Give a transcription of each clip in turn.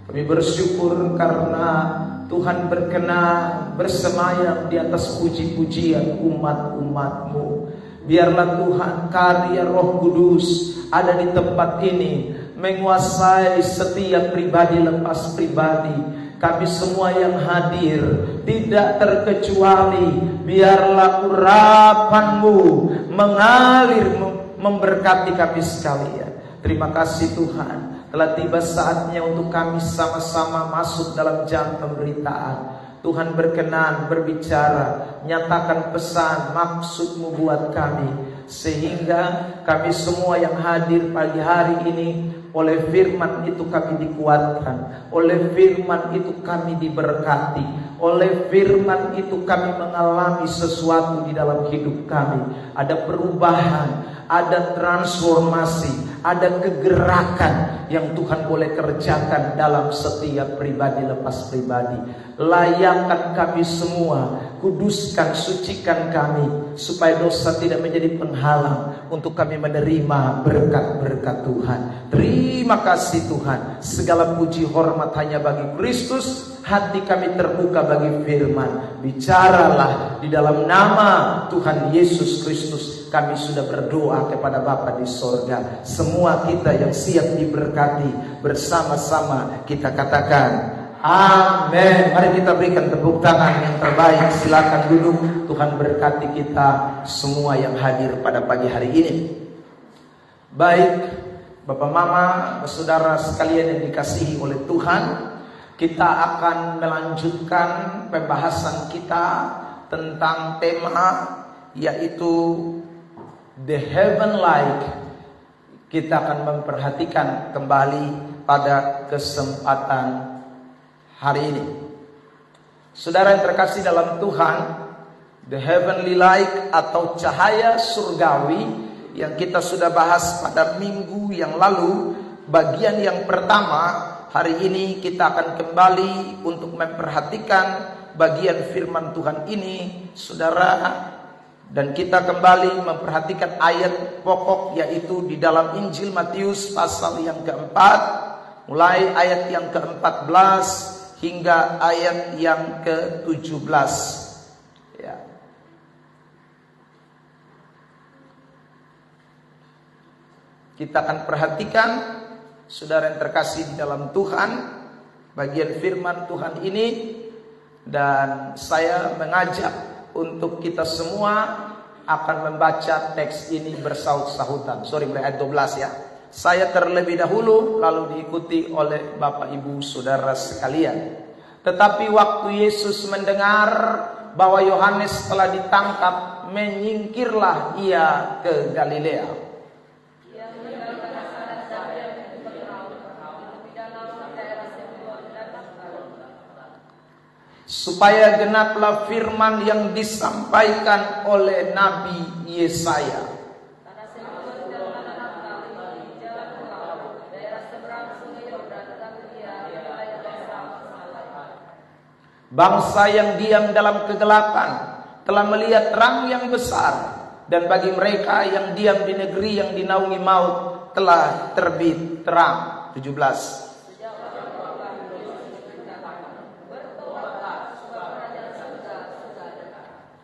Kami bersyukur karena Tuhan berkenan bersemayam di atas puji-pujian umat-umat-Mu. Biarlah Tuhan karya Roh Kudus ada di tempat ini, menguasai setiap pribadi lepas pribadi. Kami semua yang hadir, tidak terkecuali, biarlah urapan-Mu mengalir memberkati kami sekalian. Terima kasih Tuhan, telah tiba saatnya untuk kami sama-sama masuk dalam jam pemberitaan. Tuhan berkenan berbicara, nyatakan pesan maksud-Mu buat kami, sehingga kami semua yang hadir pagi hari ini, oleh firman itu kami dikuatkan, oleh firman itu kami diberkati, oleh firman itu kami mengalami sesuatu di dalam hidup kami. Ada perubahan, ada transformasi, ada kegerakan yang Tuhan boleh kerjakan dalam setiap pribadi lepas pribadi. Layakkan kami semua, kuduskan, sucikan kami, supaya dosa tidak menjadi penghalang untuk kami menerima berkat-berkat Tuhan. Terima kasih Tuhan, segala puji hormat hanya bagi Kristus. Hati kami terbuka bagi firman. Bicaralah di dalam nama Tuhan Yesus Kristus. Kami sudah berdoa kepada Bapa di sorga. Semua kita yang siap diberkati, bersama-sama kita katakan amin. Mari kita berikan tepuk tangan yang terbaik. Silakan duduk. Tuhan berkati kita semua yang hadir pada pagi hari ini. Baik, Bapak Mama, saudara sekalian yang dikasihi oleh Tuhan, kita akan melanjutkan pembahasan kita tentang tema yaitu The Heaven Like. Kita akan memperhatikan kembali pada kesempatan hari ini. Saudara yang terkasih dalam Tuhan, The Heavenly Light atau cahaya surgawi yang kita sudah bahas pada minggu yang lalu, bagian yang pertama. Hari ini kita akan kembali untuk memperhatikan bagian firman Tuhan ini, saudara. Dan kita kembali memperhatikan ayat pokok, yaitu di dalam Injil Matius pasal yang keempat, mulai ayat yang ke-14 hingga ayat yang ke-17. Ya. Kita akan perhatikan, saudara yang terkasih di dalam Tuhan, bagian firman Tuhan ini. Dan saya mengajak untuk kita semua akan membaca teks ini bersaut-sahutan. Mulai ayat 12 ya. Saya terlebih dahulu, lalu diikuti oleh Bapak Ibu Saudara sekalian. Tetapi waktu Yesus mendengar bahwa Yohanes telah ditangkap, menyingkirlah ia ke Galilea. Supaya genaplah firman yang disampaikan oleh Nabi Yesaya. Bangsa yang diam dalam kegelapan telah melihat terang yang besar, dan bagi mereka yang diam di negeri yang dinaungi maut telah terbit terang. 17.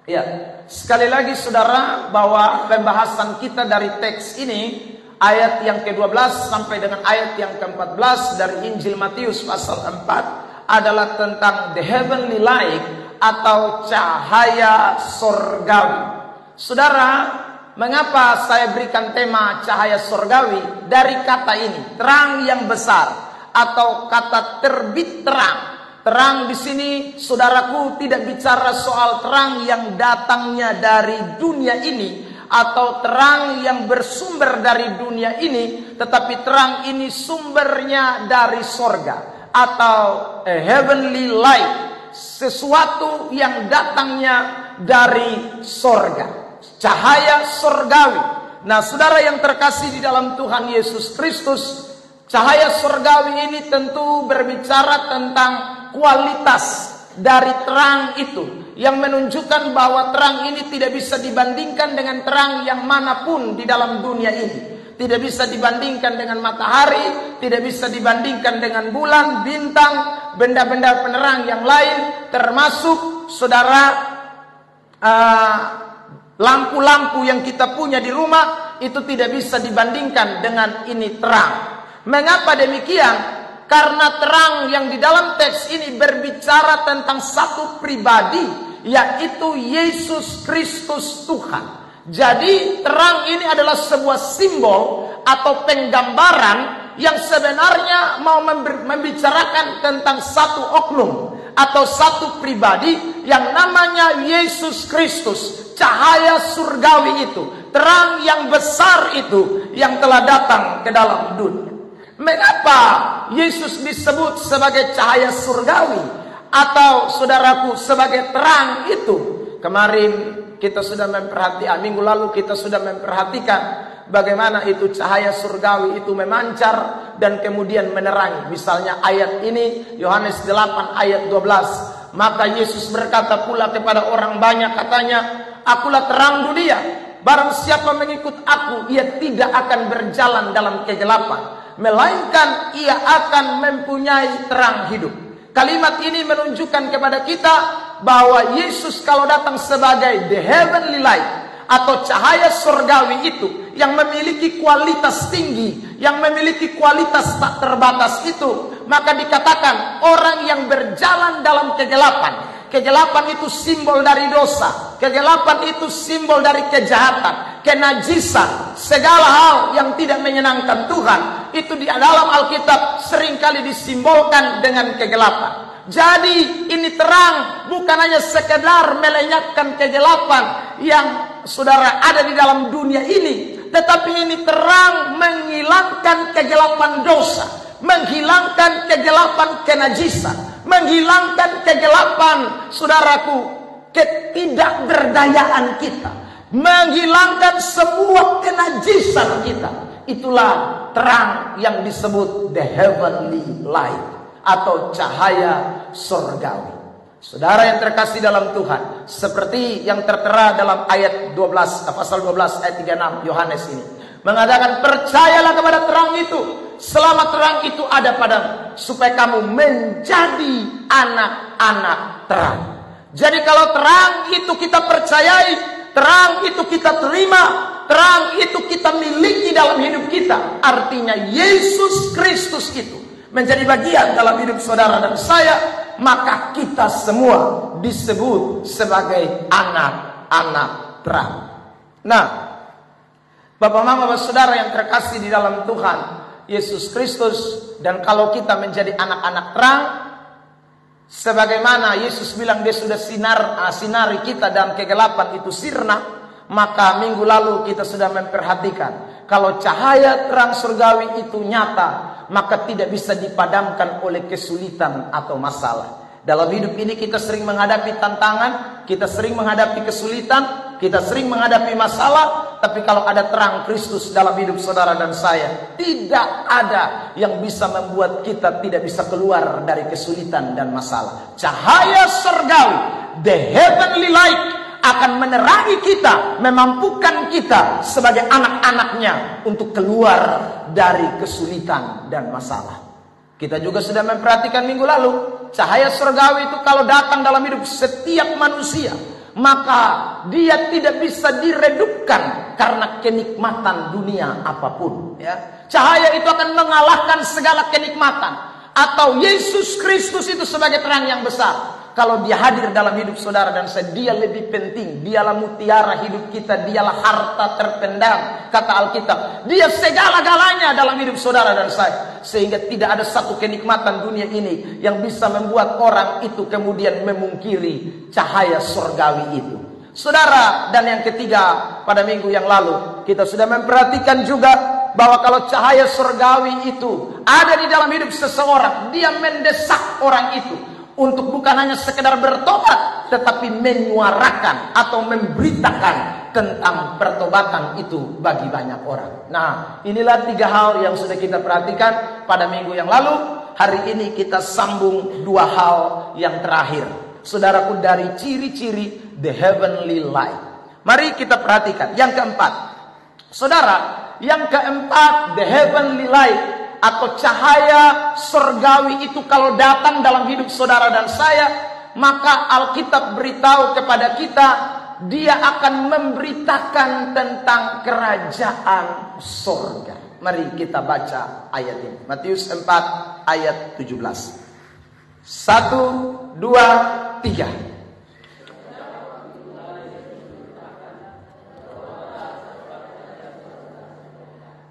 Ya, sekali lagi saudara, bahwa pembahasan kita dari teks ini, ayat yang ke-12 sampai dengan ayat yang ke-14 dari Injil Matius pasal 4 adalah tentang the heavenly light atau cahaya sorgawi. Saudara, mengapa saya berikan tema cahaya sorgawi? Dari kata ini, terang yang besar, atau kata terbit terang. Terang di sini, saudaraku, tidak bicara soal terang yang datangnya dari dunia ini atau terang yang bersumber dari dunia ini, tetapi terang ini sumbernya dari sorga atau a heavenly light, sesuatu yang datangnya dari sorga, cahaya sorgawi. Nah, saudara yang terkasih di dalam Tuhan Yesus Kristus, cahaya sorgawi ini tentu berbicara tentang kualitas dari terang itu, yang menunjukkan bahwa terang ini tidak bisa dibandingkan dengan terang yang manapun di dalam dunia ini. tidak bisa dibandingkan dengan matahari, tidak bisa dibandingkan dengan bulan, bintang, benda-benda penerang yang lain, termasuk saudara lampu-lampu yang kita punya di rumah, itu tidak bisa dibandingkan dengan ini terang. Mengapa demikian? Karena terang yang di dalam teks ini berbicara tentang satu pribadi, yaitu Yesus Kristus Tuhan. Jadi terang ini adalah sebuah simbol atau penggambaran yang sebenarnya mau membicarakan tentang satu oknum atau satu pribadi yang namanya Yesus Kristus. Cahaya surgawi itu, terang yang besar itu yang telah datang ke dalam dunia. Mengapa Yesus disebut sebagai cahaya surgawi atau saudaraku sebagai terang itu? Kemarin kita sudah memperhatikan, minggu lalu kita sudah memperhatikan bagaimana itu cahaya surgawi itu memancar dan kemudian menerangi. Misalnya ayat ini Yohanes 8 ayat 12. Maka Yesus berkata pula kepada orang banyak, katanya, "Akulah terang dunia. Barang siapa mengikut aku, ia tidak akan berjalan dalam kegelapan, melainkan ia akan mempunyai terang hidup." Kalimat ini menunjukkan kepada kita bahwa Yesus kalau datang sebagai the heavenly light atau cahaya surgawi itu yang memiliki kualitas tinggi, yang memiliki kualitas tak terbatas itu, maka dikatakan orang yang berjalan dalam kegelapan. Kegelapan itu simbol dari dosa. Kegelapan itu simbol dari kejahatan, kenajisan, segala hal yang tidak menyenangkan Tuhan. Itu di dalam Alkitab seringkali disimbolkan dengan kegelapan. Jadi ini terang bukan hanya sekedar melenyapkan kegelapan yang saudara ada di dalam dunia ini, tetapi ini terang menghilangkan kegelapan dosa, menghilangkan kegelapan kenajisan, menghilangkan kegelapan saudaraku ketidakberdayaan kita, menghilangkan semua kenajisan kita. Itulah terang yang disebut the heavenly light atau cahaya surgawi. Saudara yang terkasih dalam Tuhan, seperti yang tertera dalam ayat 12 pasal 12 ayat 36 Yohanes ini mengatakan, "Percayalah kepada terang itu selama terang itu ada padamu, supaya kamu menjadi anak-anak terang." Jadi kalau terang itu kita percayai, terang itu kita terima, terang itu kita miliki dalam hidup kita, artinya Yesus Kristus itu menjadi bagian dalam hidup saudara dan saya, maka kita semua disebut sebagai anak-anak terang. Nah, Bapak, Mama, Bapak, Saudara yang terkasih di dalam Tuhan Yesus Kristus, dan kalau kita menjadi anak-anak terang, sebagaimana Yesus bilang dia sudah sinari kita dan kegelapan itu sirna, maka minggu lalu kita sudah memperhatikan kalau cahaya terang surgawi itu nyata, maka tidak bisa dipadamkan oleh kesulitan atau masalah. Dalam hidup ini kita sering menghadapi tantangan, kita sering menghadapi kesulitan, kita sering menghadapi masalah, tapi kalau ada terang Kristus dalam hidup saudara dan saya, tidak ada yang bisa membuat kita tidak bisa keluar dari kesulitan dan masalah. Cahaya surgawi, the heavenly light, akan menerangi kita, memampukan kita sebagai anak-anaknya untuk keluar dari kesulitan dan masalah. Kita juga sudah memperhatikan minggu lalu, cahaya surgawi itu kalau datang dalam hidup setiap manusia, maka dia tidak bisa diredupkan karena kenikmatan dunia apapun. Ya. Cahaya itu akan mengalahkan segala kenikmatan. Atau Yesus Kristus itu sebagai terang yang besar. Kalau dia hadir dalam hidup saudara dan saya, dia lebih penting. Dialah mutiara hidup kita, dialah harta terpendam, kata Alkitab. Dia segala-galanya dalam hidup saudara dan saya. Sehingga tidak ada satu kenikmatan dunia ini yang bisa membuat orang itu kemudian memungkiri cahaya surgawi itu. Saudara, dan yang ketiga, pada minggu yang lalu kita sudah memperhatikan juga bahwa kalau cahaya surgawi itu ada di dalam hidup seseorang, dia mendesak orang itu untuk bukan hanya sekedar bertobat, tetapi menyuarakan atau memberitakan tentang pertobatan itu bagi banyak orang. Nah, inilah 3 hal yang sudah kita perhatikan pada minggu yang lalu. Hari ini kita sambung 2 hal yang terakhir, saudaraku, dari ciri-ciri the heavenly light. Mari kita perhatikan yang keempat. Saudara, Yang keempat, the heavenly light atau cahaya surgawi itu kalau datang dalam hidup saudara dan saya, maka Alkitab beritahu kepada kita, dia akan memberitakan tentang kerajaan surga. Mari kita baca ayat ini. Matius 4 ayat 17. 1, 2, 3.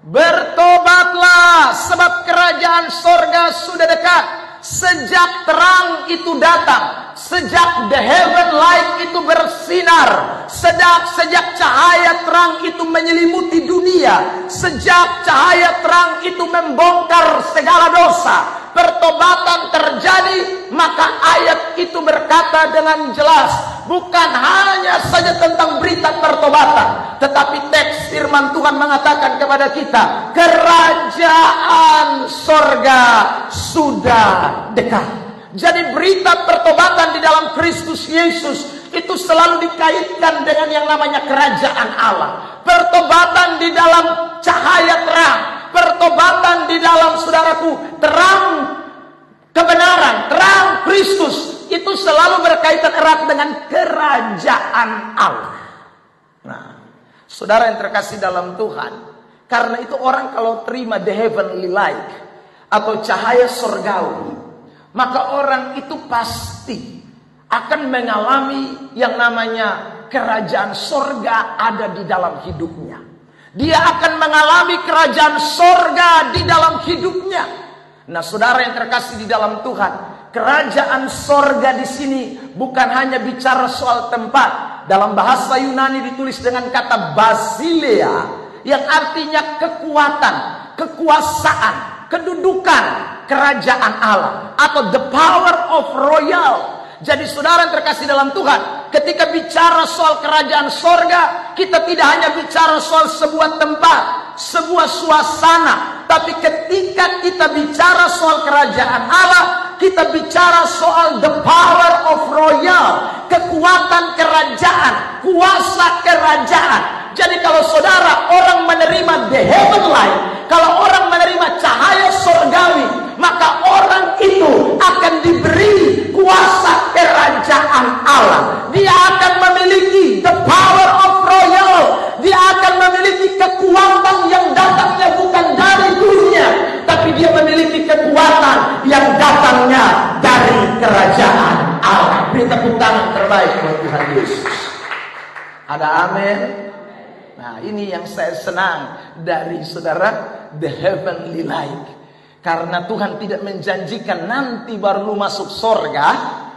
Bertobatlah, sebab kerajaan sorga sudah dekat. Sejak terang itu datang, sejak the heaven light itu bersinar, sejak cahaya terang itu menyelimuti dunia, sejak cahaya terang itu membongkar segala dosa, pertobatan terjadi, maka ayat itu berkata dengan jelas, bukan hanya saja tentang berita pertobatan, tetapi teks firman Tuhan mengatakan kepada kita, kerajaan sorga sudah dekat. Jadi berita pertobatan di dalam Kristus Yesus itu selalu dikaitkan dengan yang namanya kerajaan Allah. Pertobatan di dalam cahaya terang, pertobatan di dalam, saudaraku, terang kebenaran, terang Kristus, itu selalu berkaitan erat dengan kerajaan Allah. Nah, saudara yang terkasih dalam Tuhan, karena itu orang kalau terima the heavenly light atau cahaya surgawi, maka orang itu pasti akan mengalami yang namanya kerajaan surga ada di dalam hidupnya. Dia akan mengalami kerajaan surga di dalam hidupnya. Nah, saudara yang terkasih di dalam Tuhan, kerajaan surga di sini bukan hanya bicara soal tempat. Dalam bahasa Yunani ditulis dengan kata basilea, yang artinya kekuatan, kekuasaan, kedudukan kerajaan Allah, atau the power of royal. Jadi saudara yang terkasih dalam Tuhan, ketika bicara soal kerajaan sorga, kita tidak hanya bicara soal sebuah tempat, sebuah suasana, tapi ketika kita bicara soal kerajaan Allah, kita bicara soal the power of royal, kekuatan kerajaan, kuasa kerajaan. Jadi kalau saudara orang menerima the heaven light, kalau orang menerima cahaya surgawi, maka orang itu akan diberi kuasa kerajaan Allah. Dia akan memiliki the power of royal. Dia akan memiliki kekuatan yang datangnya bukan dari dunia, tapi dia memiliki kekuatan yang datangnya dari kerajaan Allah. Beri tepuk tangan terbaik buat Tuhan Yesus. Ada amin. Nah, ini yang saya senang dari saudara, the heavenly light. Karena Tuhan tidak menjanjikan nanti baru lu masuk surga,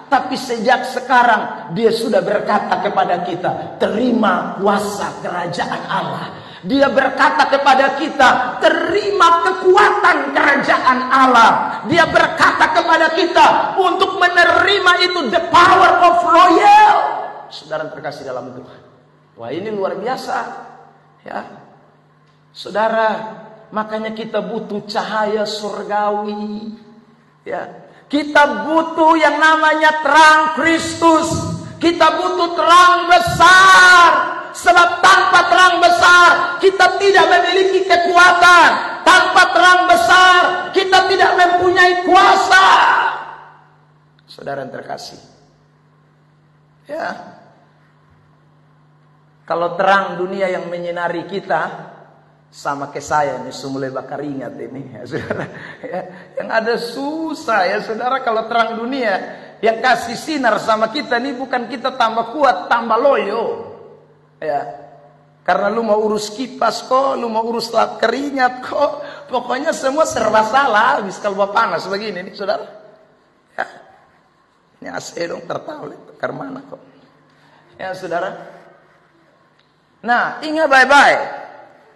tapi sejak sekarang dia sudah berkata kepada kita, terima kuasa kerajaan Allah. Dia berkata kepada kita, terima kekuatan kerajaan Allah. Dia berkata kepada kita untuk menerima itu the power of royal. Saudara terkasih dalam Tuhan, wah ini luar biasa. Ya, saudara, makanya kita butuh cahaya surgawi. Ya, kita butuh yang namanya terang Kristus. Kita butuh terang besar. Sebab tanpa terang besar kita tidak memiliki kekuatan. Tanpa terang besar kita tidak mempunyai kuasa. Saudara yang terkasih, ya, kalau terang dunia yang menyinari kita, sama ke saya ini, mulai bakar ingat ini, ya, saudara. Ya, yang ada susah ya saudara, kalau terang dunia yang kasih sinar sama kita ini bukan kita tambah kuat, tambah loyo. Ya, karena lu mau urus kipas kok, lu mau urus lap keringat kok, pokoknya semua serba salah habis kalau panas begini nih saudara. Ya, ini AC dong tertawa, bakar mana kok? Ya saudara. Nah, ingat baik-baik.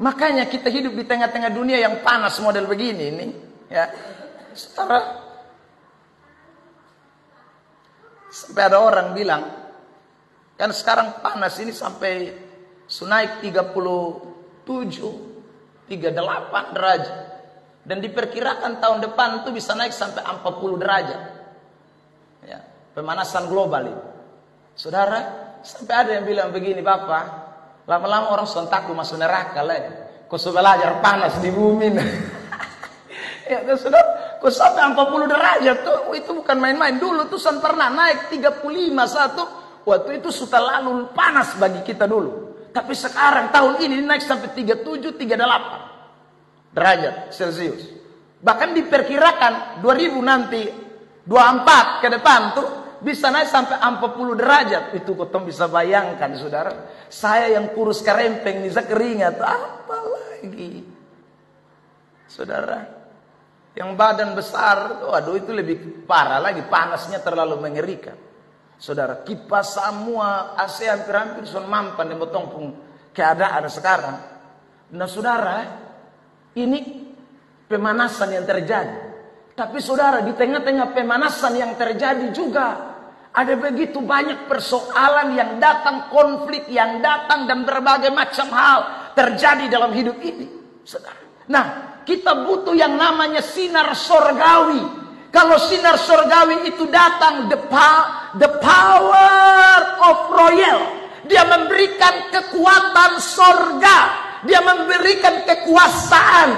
Makanya kita hidup di tengah-tengah dunia yang panas model begini nih, ya. Saudara, sampai ada orang bilang, kan sekarang panas ini sampai naik 37, 38 derajat. Dan diperkirakan tahun depan itu bisa naik sampai 40 derajat. Ya, pemanasan global ini. Saudara, sampai ada yang bilang begini, Bapak, lama-lama orang sontakku masuk neraka lah. Kau belajar panas di bumi. Ya, saudara, kau sampai 40 derajat tuh, itu bukan main-main. Dulu tuh pernah naik 35 satu. Waktu itu sudah lalu panas bagi kita dulu. Tapi sekarang tahun ini naik sampai 37, 38 derajat Celcius. Bahkan diperkirakan 2000 nanti 24 ke depan tuh bisa naik sampai 40 derajat. Itu kau bisa bayangkan, saudara. Saya yang kurus kerempeng bisa keringat, apa lagi, saudara. Yang badan besar, waduh itu lebih parah lagi, panasnya terlalu mengerikan. Saudara, kipas semua AC hampir son mampan yang betong pun keadaan sekarang. Nah saudara, ini pemanasan yang terjadi. Tapi saudara, di tengah-tengah pemanasan yang terjadi juga ada begitu banyak persoalan yang datang, konflik yang datang, dan berbagai macam hal terjadi dalam hidup ini, saudara. Nah, kita butuh yang namanya sinar sorgawi. Kalau sinar sorgawi itu datang, the power of royal. Dia memberikan kekuatan sorga. Dia memberikan kekuatan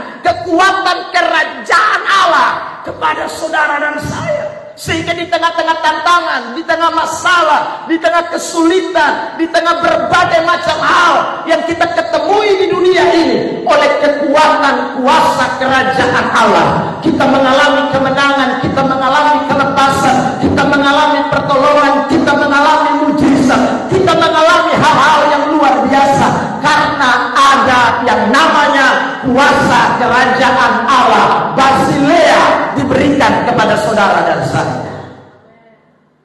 kerajaan Allah kepada saudara dan saya. Sehingga di tengah-tengah tantangan, di tengah masalah, di tengah kesulitan, di tengah berbagai macam hal yang kita ketemui di dunia ini, oleh kekuatan kuasa kerajaan Allah, kita mengalami kemenangan, kita mengalami kelepasan, kita mengalami pertolongan, kita mengalami mujizat, kita mengalami hal-hal yang luar biasa. Karena ada yang namanya kuasa kerajaan Allah, Basilea, diberikan kepada saudara dan saya.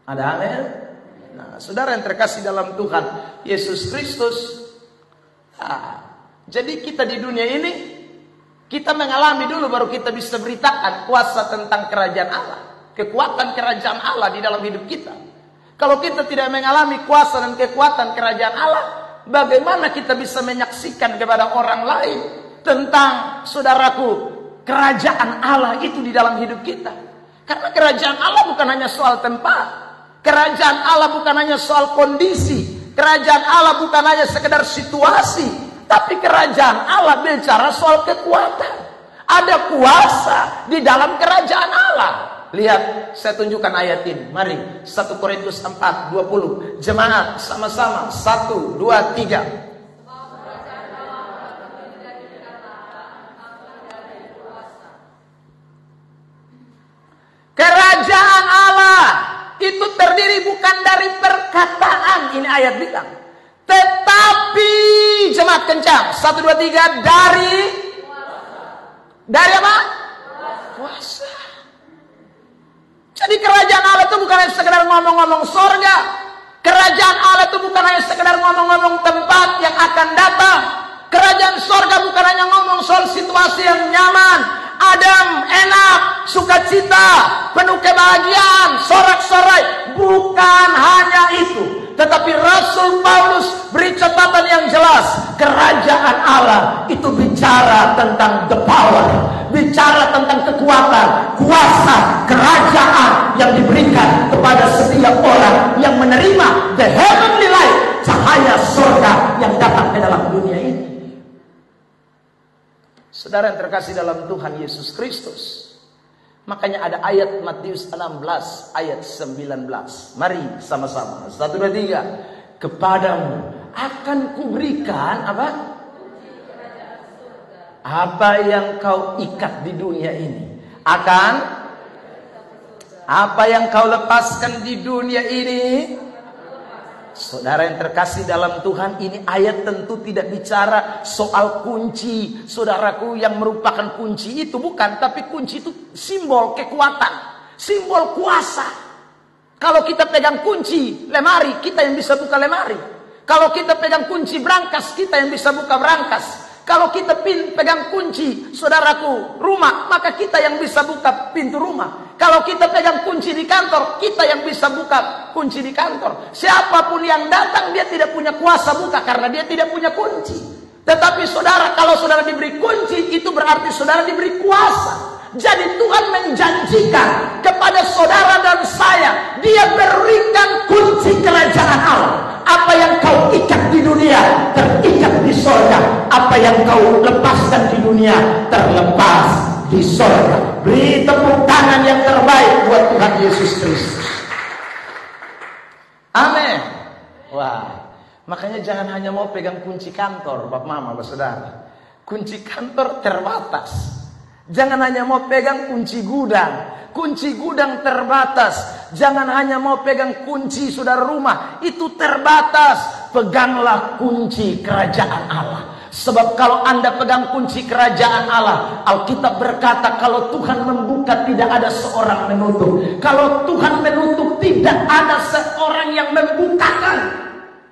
Ada amin? Nah, saudara yang terkasih dalam Tuhan Yesus Kristus. Jadi kita di dunia ini, kita mengalami dulu baru kita bisa beritakan kuasa tentang kerajaan Allah, kekuatan kerajaan Allah di dalam hidup kita. Kalau kita tidak mengalami kuasa dan kekuatan kerajaan Allah, bagaimana kita bisa menyaksikan kepada orang lain tentang, saudaraku, kerajaan Allah itu di dalam hidup kita? Karena kerajaan Allah bukan hanya soal tempat. Kerajaan Allah bukan hanya soal kondisi. Kerajaan Allah bukan hanya sekedar situasi. Tapi kerajaan Allah bicara soal kekuatan. Ada kuasa di dalam kerajaan Allah. Lihat, saya tunjukkan ayat ini. Mari, 1 Korintus 4:20. Jemaat, sama-sama. 1, 2, 3. Kerajaan Allah itu terdiri bukan dari perkataan. Ini ayat bilang. Tetapi, jemaat kencang. 1, 2, 3. Dari apa? Kuasa. Jadi kerajaan Allah itu bukan hanya sekedar ngomong-ngomong sorga. Kerajaan Allah itu bukan hanya sekedar ngomong-ngomong tempat yang akan datang. Kerajaan sorga bukan hanya ngomong soal situasi yang nyaman, adem, enak, sukacita, penuh kebahagiaan, sorak-sorai. Bukan hanya itu. Tetapi Rasul Paulus beri catatan yang jelas. Kerajaan Allah itu bicara tentang the power, bicara tentang kekuatan, kuasa, kerajaan yang diberikan kepada setiap orang yang menerima the heavenly light, cahaya surga yang datang ke dalam dunia ini. Saudara yang terkasih dalam Tuhan Yesus Kristus, makanya ada ayat Matius 16 ayat 19. Mari sama-sama. 1, 2, 3. Kepadamu akan kuberikan apa? Apa yang kau ikat di dunia ini akan, apa yang kau lepaskan di dunia ini. Saudara yang terkasih dalam Tuhan, ini ayat tentu tidak bicara soal kunci. Saudaraku, yang merupakan kunci itu bukan, tapi kunci itu simbol kekuatan, simbol kuasa. Kalau kita pegang kunci lemari, kita yang bisa buka lemari. Kalau kita pegang kunci brankas, kita yang bisa buka brankas. Kalau kita pegang kunci, saudaraku, rumah, maka kita yang bisa buka pintu rumah. Kalau kita pegang kunci di kantor, kita yang bisa buka kunci di kantor. Siapapun yang datang, dia tidak punya kuasa buka karena dia tidak punya kunci. Tetapi saudara, kalau saudara diberi kunci, itu berarti saudara diberi kuasa. Jadi Tuhan menjanjikan kepada saudara dan saya, Dia berikan kunci kerajaan Allah. Apa yang kau ikat di dunia, terikat di surga. Apa Apa yang kau lepaskan di dunia terlepas di sorga. Beri tepuk tangan yang terbaik buat Tuhan Yesus Kristus. Amin. Wah, makanya jangan hanya mau pegang kunci kantor, Bapak Mama, Bapak Saudara. Kunci kantor terbatas. Jangan hanya mau pegang kunci gudang. Kunci gudang terbatas. Jangan hanya mau pegang kunci saudara rumah. Itu terbatas. Peganglah kunci kerajaan Allah. Sebab kalau Anda pegang kunci kerajaan Allah, Alkitab berkata kalau Tuhan membuka tidak ada seorang menutup. Kalau Tuhan menutup tidak ada seorang yang membukakan.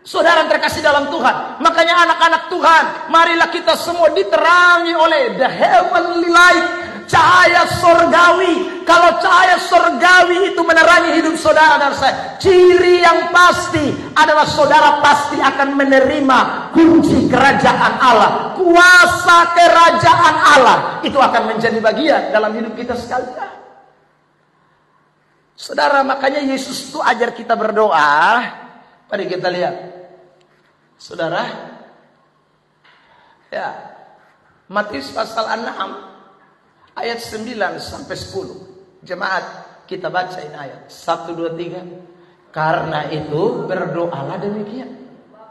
Saudara terkasih dalam Tuhan, makanya anak-anak Tuhan, marilah kita semua diterangi oleh the heavenly light, cahaya sorgawi. Kalau cahaya sorgawi itu menerangi hidup saudara dan saya, ciri yang pasti adalah saudara pasti akan menerima kunci kerajaan Allah. Kuasa kerajaan Allah itu akan menjadi bagian dalam hidup kita sekalian. Saudara, makanya Yesus itu ajar kita berdoa. Mari kita lihat, saudara, ya, Matius pasal 6 ayat 9 sampai 10. Jemaat, kita bacain ayat 1, 2, 3. Karena itu berdoalah demikian: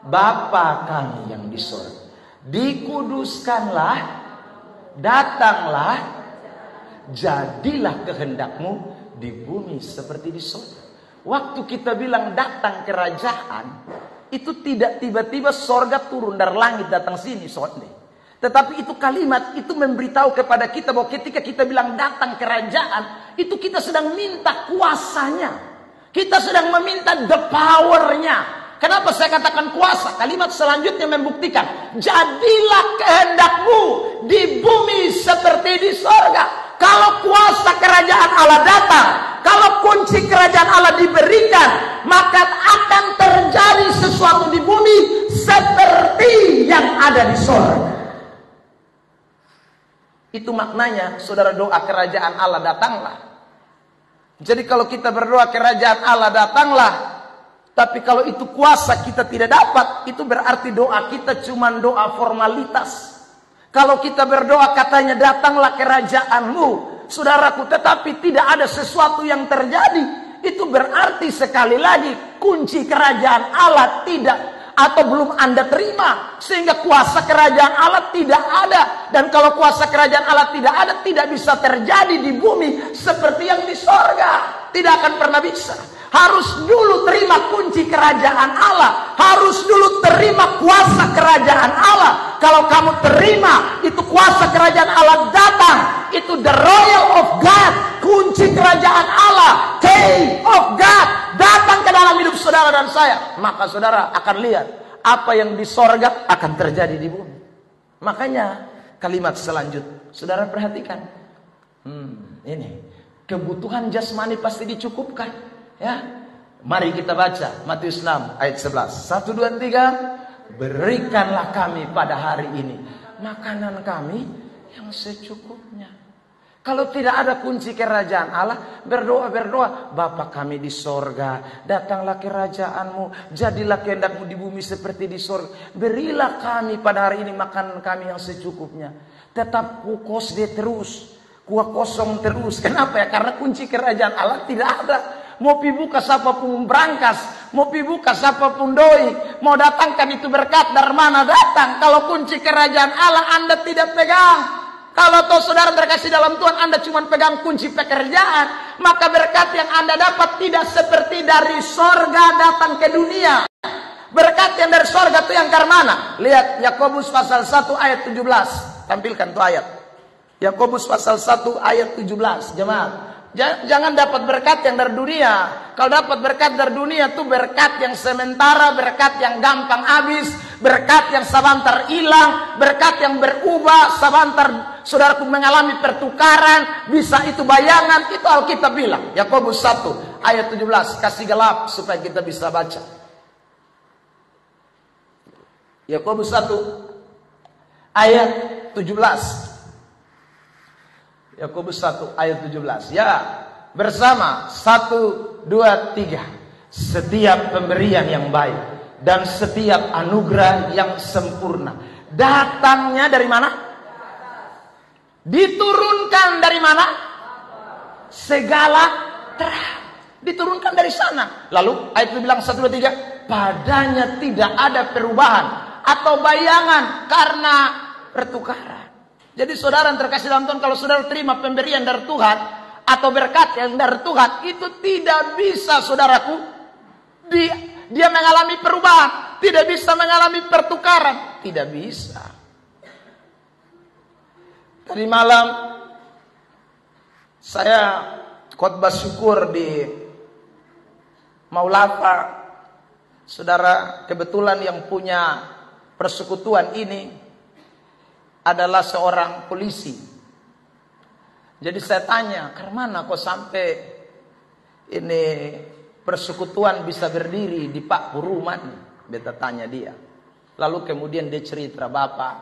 Bapa kami yang di surga, dikuduskanlah, datanglah, jadilah kehendakmu di bumi seperti di surga. Waktu kita bilang datang kerajaan, itu tidak tiba-tiba sorga turun dari langit datang sini, sonde. Tetapi itu kalimat itu memberitahu kepada kita bahwa ketika kita bilang datang kerajaan, itu kita sedang minta kuasanya. Kita sedang meminta the power-nya. Kenapa saya katakan kuasa? Kalimat selanjutnya membuktikan, jadilah kehendakmu di bumi seperti di sorga. Kalau kuasa kerajaan Allah datang, kalau kunci kerajaan Allah diberikan, maka akan terjadi sesuatu di bumi seperti yang ada di sorga. Itu maknanya, saudara, doa kerajaan Allah datanglah. Jadi kalau kita berdoa kerajaan Allah datanglah, tapi kalau itu kuasa kita tidak dapat, itu berarti doa kita cuma doa formalitas. Kalau kita berdoa katanya datanglah kerajaanmu, saudaraku, tetapi tidak ada sesuatu yang terjadi, itu berarti sekali lagi kunci kerajaan Allah tidak atau belum Anda terima, sehingga kuasa kerajaan Allah tidak ada. Dan kalau kuasa kerajaan Allah tidak ada, tidak bisa terjadi di bumi seperti yang di sorga. Tidak akan pernah bisa. Harus dulu terima kunci kerajaan Allah. Harus dulu terima kuasa kerajaan Allah. Kalau kamu terima, itu kuasa kerajaan Allah datang. Itu the royal of God. Kunci kerajaan Allah, key of God, datang ke dalam hidup saudara dan saya. Maka saudara akan lihat apa yang di sorga akan terjadi di bumi. Makanya kalimat selanjutnya, saudara perhatikan. Ini kebutuhan jasmani pasti dicukupkan, ya. Mari kita baca Matius 6 ayat 11. 1, 2, 3. Berikanlah kami pada hari ini makanan kami yang secukupnya. Kalau tidak ada kunci kerajaan Allah, berdoa, Bapa kami di sorga, datanglah kerajaanmu, jadilah kehendakmu di bumi seperti di sorga. Berilah kami pada hari ini makanan kami yang secukupnya. Tetap kukos dia terus, kuah kosong terus. Kenapa ya? Karena kunci kerajaan Allah tidak ada. Mau pibuka siapapun berangkas, mau pibuka siapapun doi, mau datangkan itu berkat dari mana datang. Kalau kunci kerajaan Allah Anda tidak pegang, kalau toh saudara terkasih dalam Tuhan, Anda cuma pegang kunci pekerjaan, maka berkat yang Anda dapat tidak seperti dari sorga datang ke dunia. Berkat yang dari sorga itu yang dari mana? Lihat Yakobus pasal 1 ayat 17. Tampilkan tuh ayat. Yakobus pasal 1 ayat 17. Jemaat, jangan dapat berkat yang dari dunia. Kalau dapat berkat dari dunia itu berkat yang sementara, berkat yang gampang habis, berkat yang sabantar hilang, berkat yang berubah sabantar saudaraku mengalami pertukaran, bisa itu bayangan. Itu Alkitab bilang. Yakobus 1 ayat 17. Kasih gelap supaya kita bisa baca. Yakobus 1 ayat 17. Yakobus 1 ayat 17. Ya, bersama 1, 2, 3. Setiap pemberian yang baik dan setiap anugerah yang sempurna Datangnya dari mana? Diturunkan dari mana? Segala terang. Diturunkan dari sana. Lalu ayat itu bilang 1, 2, 3. Padanya tidak ada perubahan atau bayangan karena pertukaran. Jadi saudara yang terkasih dalam Tuhan, kalau saudara terima pemberian dari Tuhan atau berkat yang dari Tuhan, itu tidak bisa, saudaraku, dia mengalami perubahan, tidak bisa mengalami pertukaran, tidak bisa. Tadi malam saya khotbah syukur di Maulapa. Saudara, kebetulan yang punya persekutuan ini adalah seorang polisi. Jadi saya tanya, "Kemana kok sampai ini persekutuan bisa berdiri di Pak Puruman?" Beta tanya dia. Lalu kemudian dia cerita, "Bapak,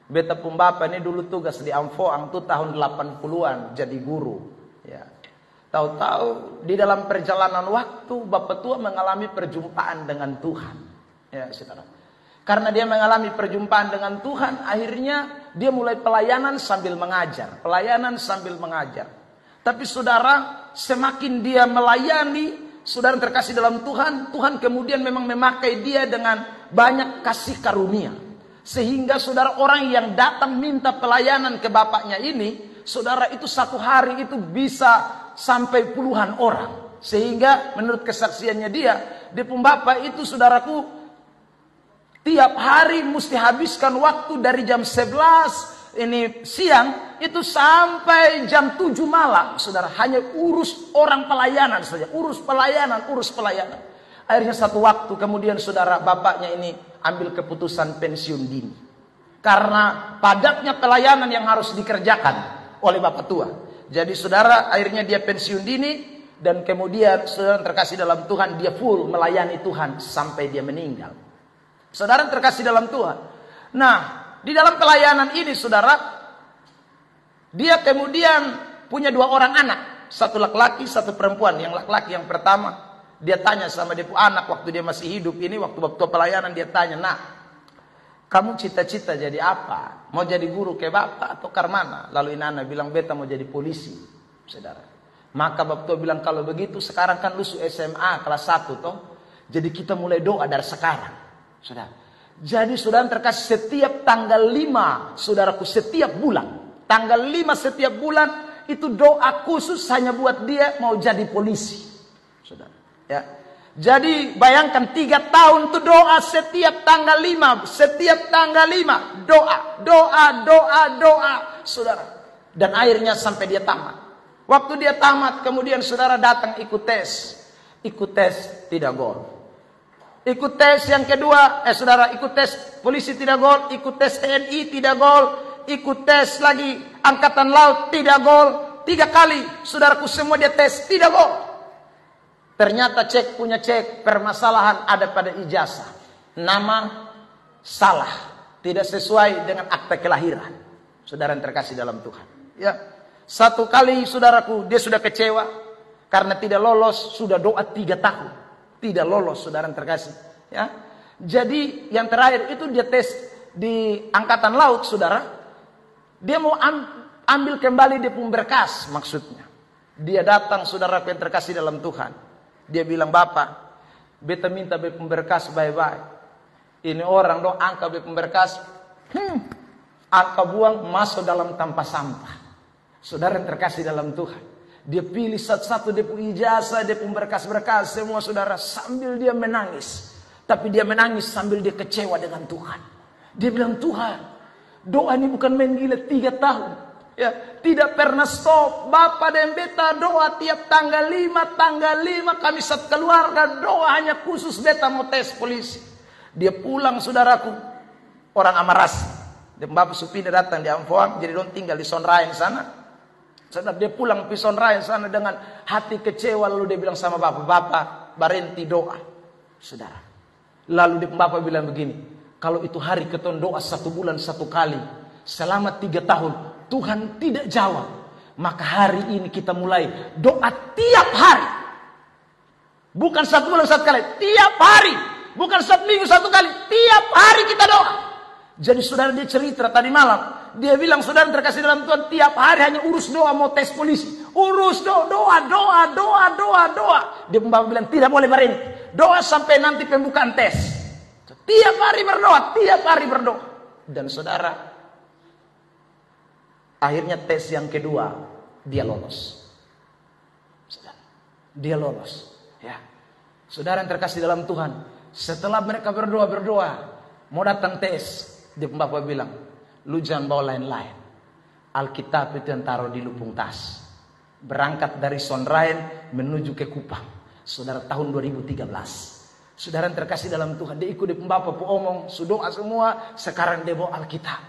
beta pun bapak ini dulu tugas di Amfoang tuh tahun 80-an jadi guru." Ya. Tahu-tahu di dalam perjalanan waktu Bapak tua mengalami perjumpaan dengan Tuhan. Ya, saudara. Karena dia mengalami perjumpaan dengan Tuhan, akhirnya dia mulai pelayanan sambil mengajar. Pelayanan sambil mengajar. Tapi saudara, semakin dia melayani, saudara terkasih dalam Tuhan, Tuhan kemudian memang memakai dia dengan banyak kasih karunia. Sehingga saudara, orang yang datang minta pelayanan ke bapaknya ini, saudara, itu satu hari itu bisa sampai puluhan orang. Sehingga menurut kesaksiannya dia pun bapak itu, saudaraku, tiap hari mesti habiskan waktu dari jam 11 ini siang itu sampai jam 7 malam, saudara, hanya urus orang pelayanan saja, urus pelayanan. Akhirnya satu waktu kemudian, saudara, bapaknya ini ambil keputusan pensiun dini. Karena padatnya pelayanan yang harus dikerjakan oleh bapak tua. Jadi saudara, akhirnya dia pensiun dini. Dan kemudian saudara terkasih dalam Tuhan, dia full melayani Tuhan sampai dia meninggal. Saudara terkasih dalam Tuhan. Nah, di dalam pelayanan ini, saudara, dia kemudian punya 2 orang anak. Satu laki-laki, satu perempuan. Yang laki-laki yang pertama, dia tanya sama dia anak waktu dia masih hidup ini, waktu pelayanan dia tanya, "Nak, kamu cita-cita jadi apa? Mau jadi guru ke bapak atau karmana?" Lalu ini anak bilang, "Beta mau jadi polisi." Saudara. Maka bapak tua bilang, "Kalau begitu sekarang kan lu SMA kelas 1 toh. Jadi kita mulai doa dari sekarang." Saudara. Jadi saudara terkasih, setiap tanggal 5, saudaraku, setiap bulan, tanggal 5 setiap bulan itu doa khusus hanya buat dia mau jadi polisi. Saudara. Ya. Jadi bayangkan 3 tahun tuh doa setiap tanggal 5. Setiap tanggal 5 doa, saudara. Dan akhirnya sampai dia tamat. Waktu dia tamat, kemudian saudara datang ikut tes. Ikut tes tidak gol. Ikut tes yang kedua, saudara, ikut tes polisi tidak gol. Ikut tes TNI tidak gol. Ikut tes lagi Angkatan Laut tidak gol. 3 kali, saudaraku, semua dia tes tidak gol. Ternyata punya cek permasalahan ada pada ijazah. Nama salah, tidak sesuai dengan akta kelahiran. Saudara yang terkasih dalam Tuhan. Ya, 1 kali, saudaraku, dia sudah kecewa karena tidak lolos. Sudah doa 3 tahun, tidak lolos, saudara yang terkasih. Ya, jadi yang terakhir itu dia tes di Angkatan Laut, saudara. Dia mau ambil kembali dia pun berkas, maksudnya. Dia datang, saudara yang terkasih dalam Tuhan. Dia bilang, "Bapak, beta minta berkas baik-baik. Ini orang dong angka berkas, angka buang masuk dalam tanpa sampah." Saudara yang terkasih dalam Tuhan, dia pilih satu-satu dia pun ijazah, dia pun berkas-berkas semua, saudara, sambil dia menangis. Tapi dia menangis sambil dia kecewa dengan Tuhan. Dia bilang, "Tuhan, doa ini bukan main gila 3 tahun. Ya, tidak pernah stop. Bapak dan beta doa tiap tanggal 5 kami satu keluarga doa hanya khusus beta mau tes polisi." Dia pulang, saudaraku, orang Amaras. Dan Bapak Supina datang di Amfoang, jadi dong tinggal di Sonrain sana. Saudara, dia pulang di Sonrain sana dengan hati kecewa. Lalu dia bilang sama Bapak, "Bapak, berhenti doa." Saudara. Lalu Bapak bilang begini, "Kalau itu hari keton doa 1 bulan 1 kali, selama 3 tahun, Tuhan tidak jawab. Maka hari ini kita mulai doa tiap hari. Bukan 1 bulan 1 kali, tiap hari. Bukan 1 minggu 1 kali, tiap hari kita doa. Jadi saudara, dia cerita tadi malam, dia bilang, saudara terkasih dalam Tuhan, tiap hari hanya urus doa mau tes polisi. Urus doa. Dia pun bilang tidak boleh berhenti. Doa sampai nanti pembukaan tes. Tiap hari berdoa. Dan saudara, akhirnya tes yang kedua dia lolos. Saudara, dia lolos. Ya, saudara yang terkasih dalam Tuhan, setelah mereka berdoa, mau datang tes. Dia Bapak bilang, lu jangan bawa lain-lain. Alkitab itu yang taruh di lupung tas. Berangkat dari Sonrain menuju ke Kupang. Saudara, tahun 2013. Saudara yang terkasih dalam Tuhan, dia ikut di Bapak omong, sudah semua. Sekarang dia bawa Alkitab.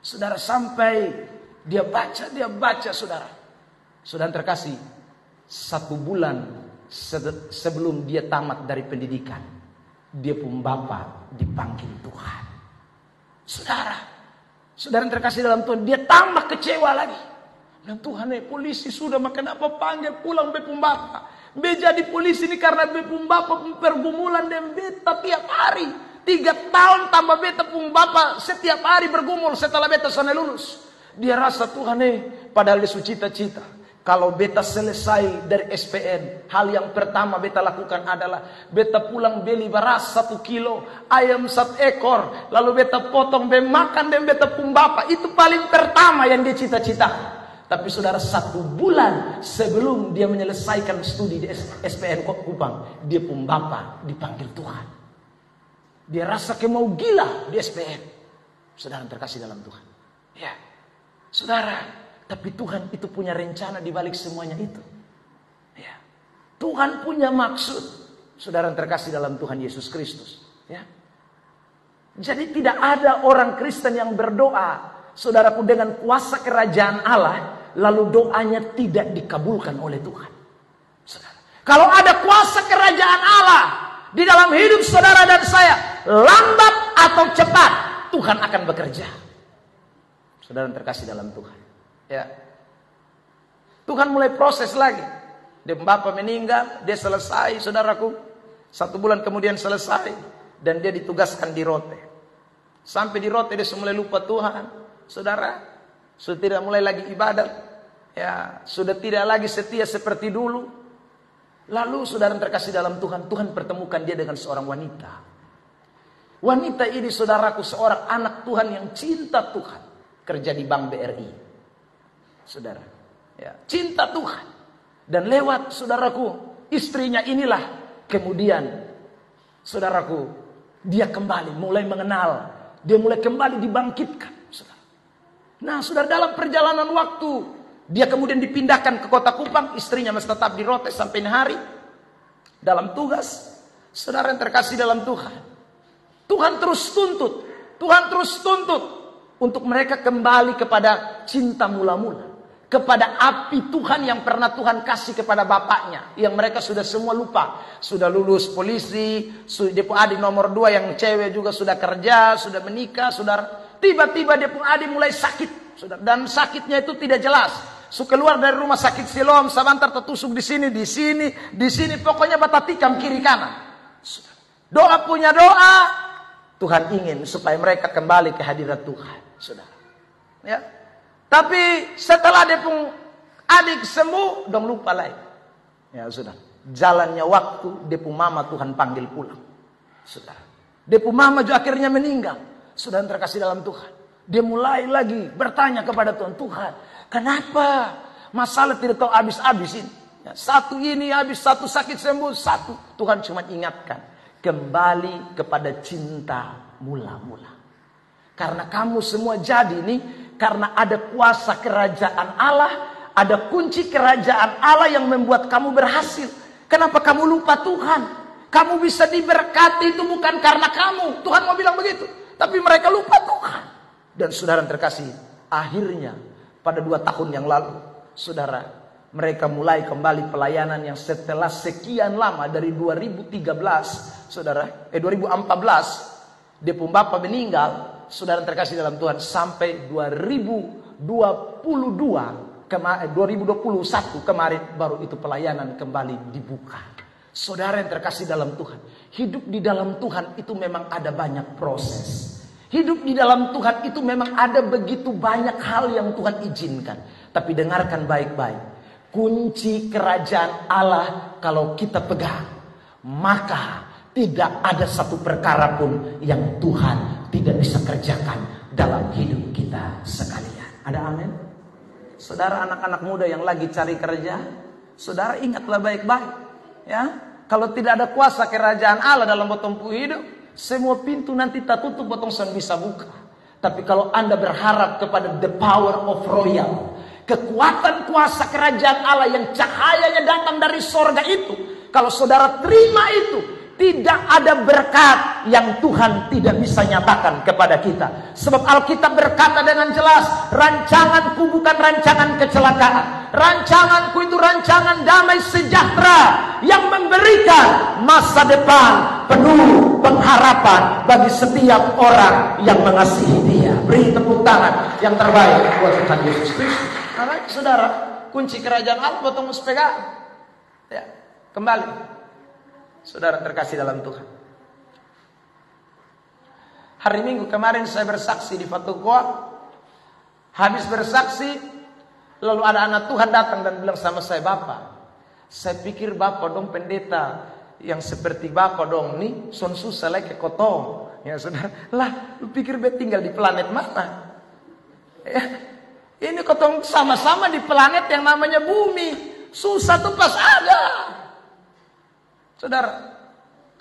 Saudara, sampai dia baca saudara. Saudara yang terkasih, 1 bulan sebelum dia tamat dari pendidikan, dia pun Bapak dipanggil Tuhan. Saudara yang terkasih dalam Tuhan, dia tambah kecewa lagi. Dan Tuhan, polisi sudah, kenapa panggil pulang bepum Bapak? Jadi polisi ini karena bepum Bapak pergumulan dan beta tiap hari. 3 tahun tambah beta pun Bapak setiap hari bergumul setelah beta sana lulus. Dia rasa Tuhan, padahal dia cita-cita. Kalau beta selesai dari SPN, hal yang pertama beta lakukan adalah beta pulang beli beras 1 kilo, ayam 1 ekor, lalu beta potong dan makan dan beta pun Bapak. Itu paling pertama yang dia cita-cita. Tapi saudara, 1 bulan sebelum dia menyelesaikan studi di SPN Kupang, dia pun Bapak dipanggil Tuhan. Dia rasa kayak mau gila di SPN. Saudara terkasih dalam Tuhan. Ya, saudara. Tapi Tuhan itu punya rencana di balik semuanya itu. Ya. Tuhan punya maksud. Saudara yang terkasih dalam Tuhan Yesus Kristus. Ya. Jadi tidak ada orang Kristen yang berdoa, saudaraku, dengan kuasa kerajaan Allah, lalu doanya tidak dikabulkan oleh Tuhan. Saudara, kalau ada kuasa kerajaan Allah di dalam hidup saudara dan saya, lambat atau cepat Tuhan akan bekerja. Saudara yang terkasih dalam Tuhan. Ya. Tuhan mulai proses lagi. Dia Bapak meninggal, dia selesai, saudaraku. 1 bulan kemudian selesai, dan dia ditugaskan di Rote. Sampai di Rote dia mulai lupa Tuhan. Saudara, sudah tidak mulai lagi ibadat. Ya, sudah tidak lagi setia seperti dulu. Lalu saudara terkasih dalam Tuhan, Tuhan pertemukan dia dengan seorang wanita. Wanita ini, saudaraku, seorang anak Tuhan yang cinta Tuhan, kerja di Bank BRI. Saudara, ya, cinta Tuhan. Dan lewat, saudaraku, istrinya inilah kemudian, saudaraku, dia kembali mulai mengenal, dia mulai kembali dibangkitkan, saudara. Nah, saudara, dalam perjalanan waktu, dia kemudian dipindahkan ke kota Kupang, istrinya masih tetap di Rote sampai hari dalam tugas. Saudara yang terkasih dalam Tuhan, Tuhan terus tuntut untuk mereka kembali kepada cinta mula-mula, kepada api Tuhan yang pernah Tuhan kasih kepada bapaknya, yang mereka sudah semua lupa. Sudah lulus polisi, dia pun adik nomor 2 yang cewek juga sudah kerja, sudah menikah, saudara. Tiba-tiba dia pun adik mulai sakit, saudara. Dan sakitnya itu tidak jelas. Keluar dari rumah sakit Siloam, sebentar tertusuk di sini, pokoknya batatikam kiri kanan. Doa punya doa, Tuhan ingin supaya mereka kembali ke hadirat Tuhan, saudara. Ya. Tapi setelah dia pun adik sembuh, dong lupa lagi. Ya sudah. Jalannya waktu, dia pun mama Tuhan panggil pulang. Saudara. Dia pun mama juga akhirnya meninggal. Saudara terkasih dalam Tuhan. Dia mulai lagi bertanya kepada Tuhan. Tuhan, kenapa masalah tidak tahu habis-habis ini? Ya, 1 ini habis, 1 sakit sembuh, 1. Tuhan cuma ingatkan. Kembali kepada cinta mula-mula. Karena kamu semua jadi ini, karena ada kuasa kerajaan Allah, ada kunci kerajaan Allah yang membuat kamu berhasil. Kenapa kamu lupa Tuhan? Kamu bisa diberkati itu bukan karena kamu. Tuhan mau bilang begitu. Tapi mereka lupa Tuhan. Dan saudara terkasih, akhirnya pada 2 tahun yang lalu, saudara, mereka mulai kembali pelayanan yang setelah sekian lama dari 2013, saudara, 2014, dia pun bapak meninggal. Saudara terkasih dalam Tuhan, sampai 2021 kemarin baru itu pelayanan kembali dibuka. Saudara yang terkasih dalam Tuhan, hidup di dalam Tuhan itu memang ada banyak proses. Hidup di dalam Tuhan itu memang ada begitu banyak hal yang Tuhan izinkan. Tapi dengarkan baik-baik. Kunci kerajaan Allah kalau kita pegang, maka tidak ada satu perkara pun yang Tuhan tidak bisa kerjakan dalam hidup kita sekalian. Ada amin? Saudara anak-anak muda yang lagi cari kerja, saudara ingatlah baik-baik. Ya, kalau tidak ada kuasa kerajaan Allah dalam potongmu hidup, semua pintu nanti tak tutup, potong sen bisa buka. Tapi kalau Anda berharap kepada the power of royal, kekuatan kuasa kerajaan Allah yang cahayanya datang dari sorga itu, kalau saudara terima itu, tidak ada berkat yang Tuhan tidak bisa nyatakan kepada kita. Sebab Alkitab berkata dengan jelas, rancanganku bukan rancangan kecelakaan. Rancanganku itu rancangan damai sejahtera yang memberikan masa depan penuh pengharapan bagi setiap orang yang mengasihi Dia. Beri tepuk tangan yang terbaik buat Tuhan Yesus Kristus. Karena saudara, kunci kerajaan Allah buat kamu pegang. Ya, kembali. Saudara terkasih dalam Tuhan. Hari Minggu kemarin saya bersaksi di Fatukoa. Habis bersaksi, lalu ada anak Tuhan datang dan bilang sama saya, Bapak, saya pikir Bapak dong pendeta yang seperti Bapak dong nih, son susah lagi kotong. Ya saudara, lah lu pikir dia tinggal di planet mana? Ya, ini kotong sama-sama di planet yang namanya bumi. Susah tuh pas ada. Saudara,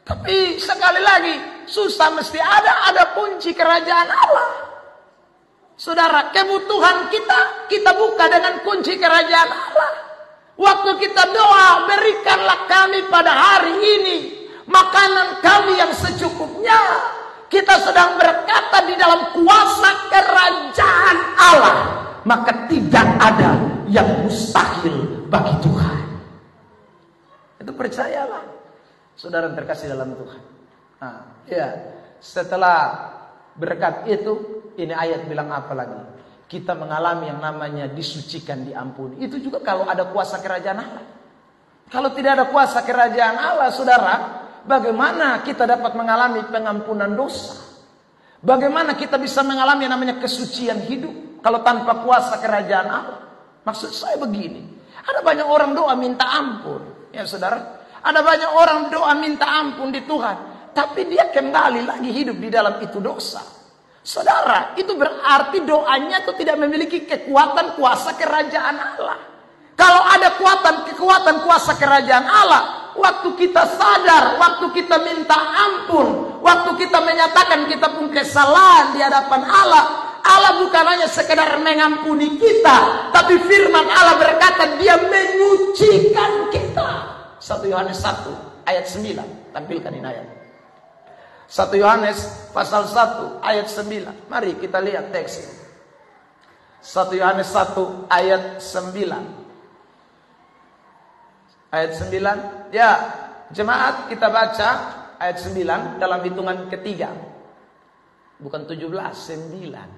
tapi sekali lagi, susah mesti ada kunci kerajaan Allah. Saudara, kebutuhan kita buka dengan kunci kerajaan Allah. Waktu kita doa, berikanlah kami pada hari ini makanan kami yang secukupnya. Kita sedang berkata di dalam kuasa kerajaan Allah. Maka tidak ada yang mustahil bagi Tuhan. Itu percayalah, saudara terkasih dalam Tuhan. Nah, ya, setelah berkat itu, ini ayat bilang apa lagi? Kita mengalami yang namanya disucikan, diampuni. Itu juga kalau ada kuasa kerajaan Allah. Kalau tidak ada kuasa kerajaan Allah, saudara, bagaimana kita dapat mengalami pengampunan dosa? Bagaimana kita bisa mengalami yang namanya kesucian hidup kalau tanpa kuasa kerajaan Allah? Maksud saya begini, ada banyak orang doa minta ampun, ya saudara. Ada banyak orang doa minta ampun di Tuhan, tapi dia kembali lagi hidup di dalam itu dosa. Saudara, itu berarti doanya itu tidak memiliki kekuatan kuasa kerajaan Allah. Kalau ada kekuatan kuasa kerajaan Allah, waktu kita sadar, waktu kita minta ampun, waktu kita menyatakan kita pun kesalahan di hadapan Allah, Allah bukan hanya sekedar mengampuni kita, tapi firman Allah berkata Dia menyucikan kita. 1 Yohanes 1 ayat 9. Tampilkan ini ayat. 1 Yohanes pasal 1 ayat 9. Mari kita lihat teksnya. 1 Yohanes 1 ayat 9. Ayat 9. Ya, jemaat kita baca ayat 9 dalam hitungan ketiga. Bukan 17, 9.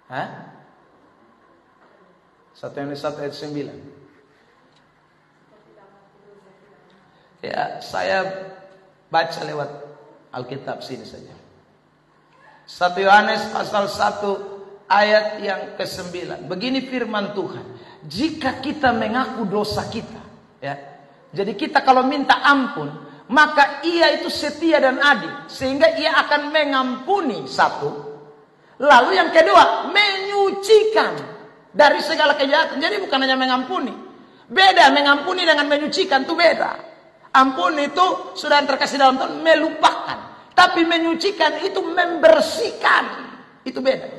Hah? 1 Yohanes 1 ayat 9. Ya, saya baca lewat Alkitab sini saja. 1 Yohanes pasal 1 ayat yang ke-9. Begini firman Tuhan. Jika kita mengaku dosa kita, ya. Jadi kita kalau minta ampun, maka Ia itu setia dan adil, sehingga Ia akan mengampuni satu. Lalu yang kedua, menyucikan dari segala kejahatan. Jadi bukan hanya mengampuni. Beda mengampuni dengan menyucikan, itu beda. Ampun itu sudah terkasih dalam Tuhan, melupakan. Tapi menyucikan itu membersihkan. Itu beda.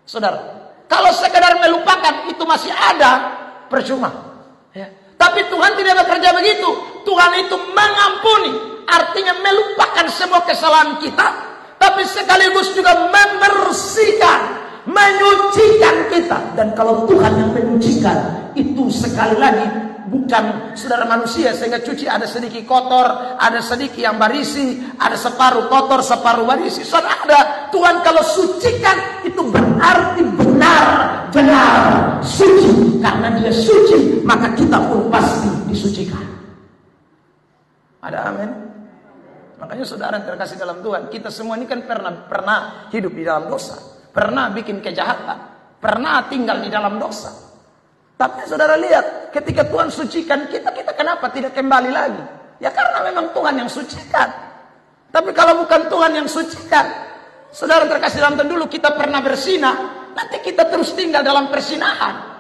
Saudara, kalau sekedar melupakan itu masih ada, percuma. Ya. Tapi Tuhan tidak bekerja begitu. Tuhan itu mengampuni, artinya melupakan semua kesalahan kita, tapi sekaligus juga membersihkan, menyucikan kita. Dan kalau Tuhan yang menyucikan, itu sekali lagi bukan saudara manusia sehingga cuci ada sedikit kotor, ada sedikit yang barisi, ada separuh kotor, separuh barisi. Saudara, ada Tuhan kalau sucikan itu berarti benar-benar suci. Karena Dia suci, maka kita pun pasti disucikan. Ada amin? Makanya saudara yang terkasih dalam Tuhan, kita semua ini kan pernah hidup di dalam dosa, pernah bikin kejahatan, pernah tinggal di dalam dosa. Tapi saudara lihat, ketika Tuhan sucikan kita kenapa tidak kembali lagi? Ya karena memang Tuhan yang sucikan. Tapi kalau bukan Tuhan yang sucikan, saudara terkasih dalam Tuhan, dulu kita pernah bersinah, nanti kita terus tinggal dalam persinahan.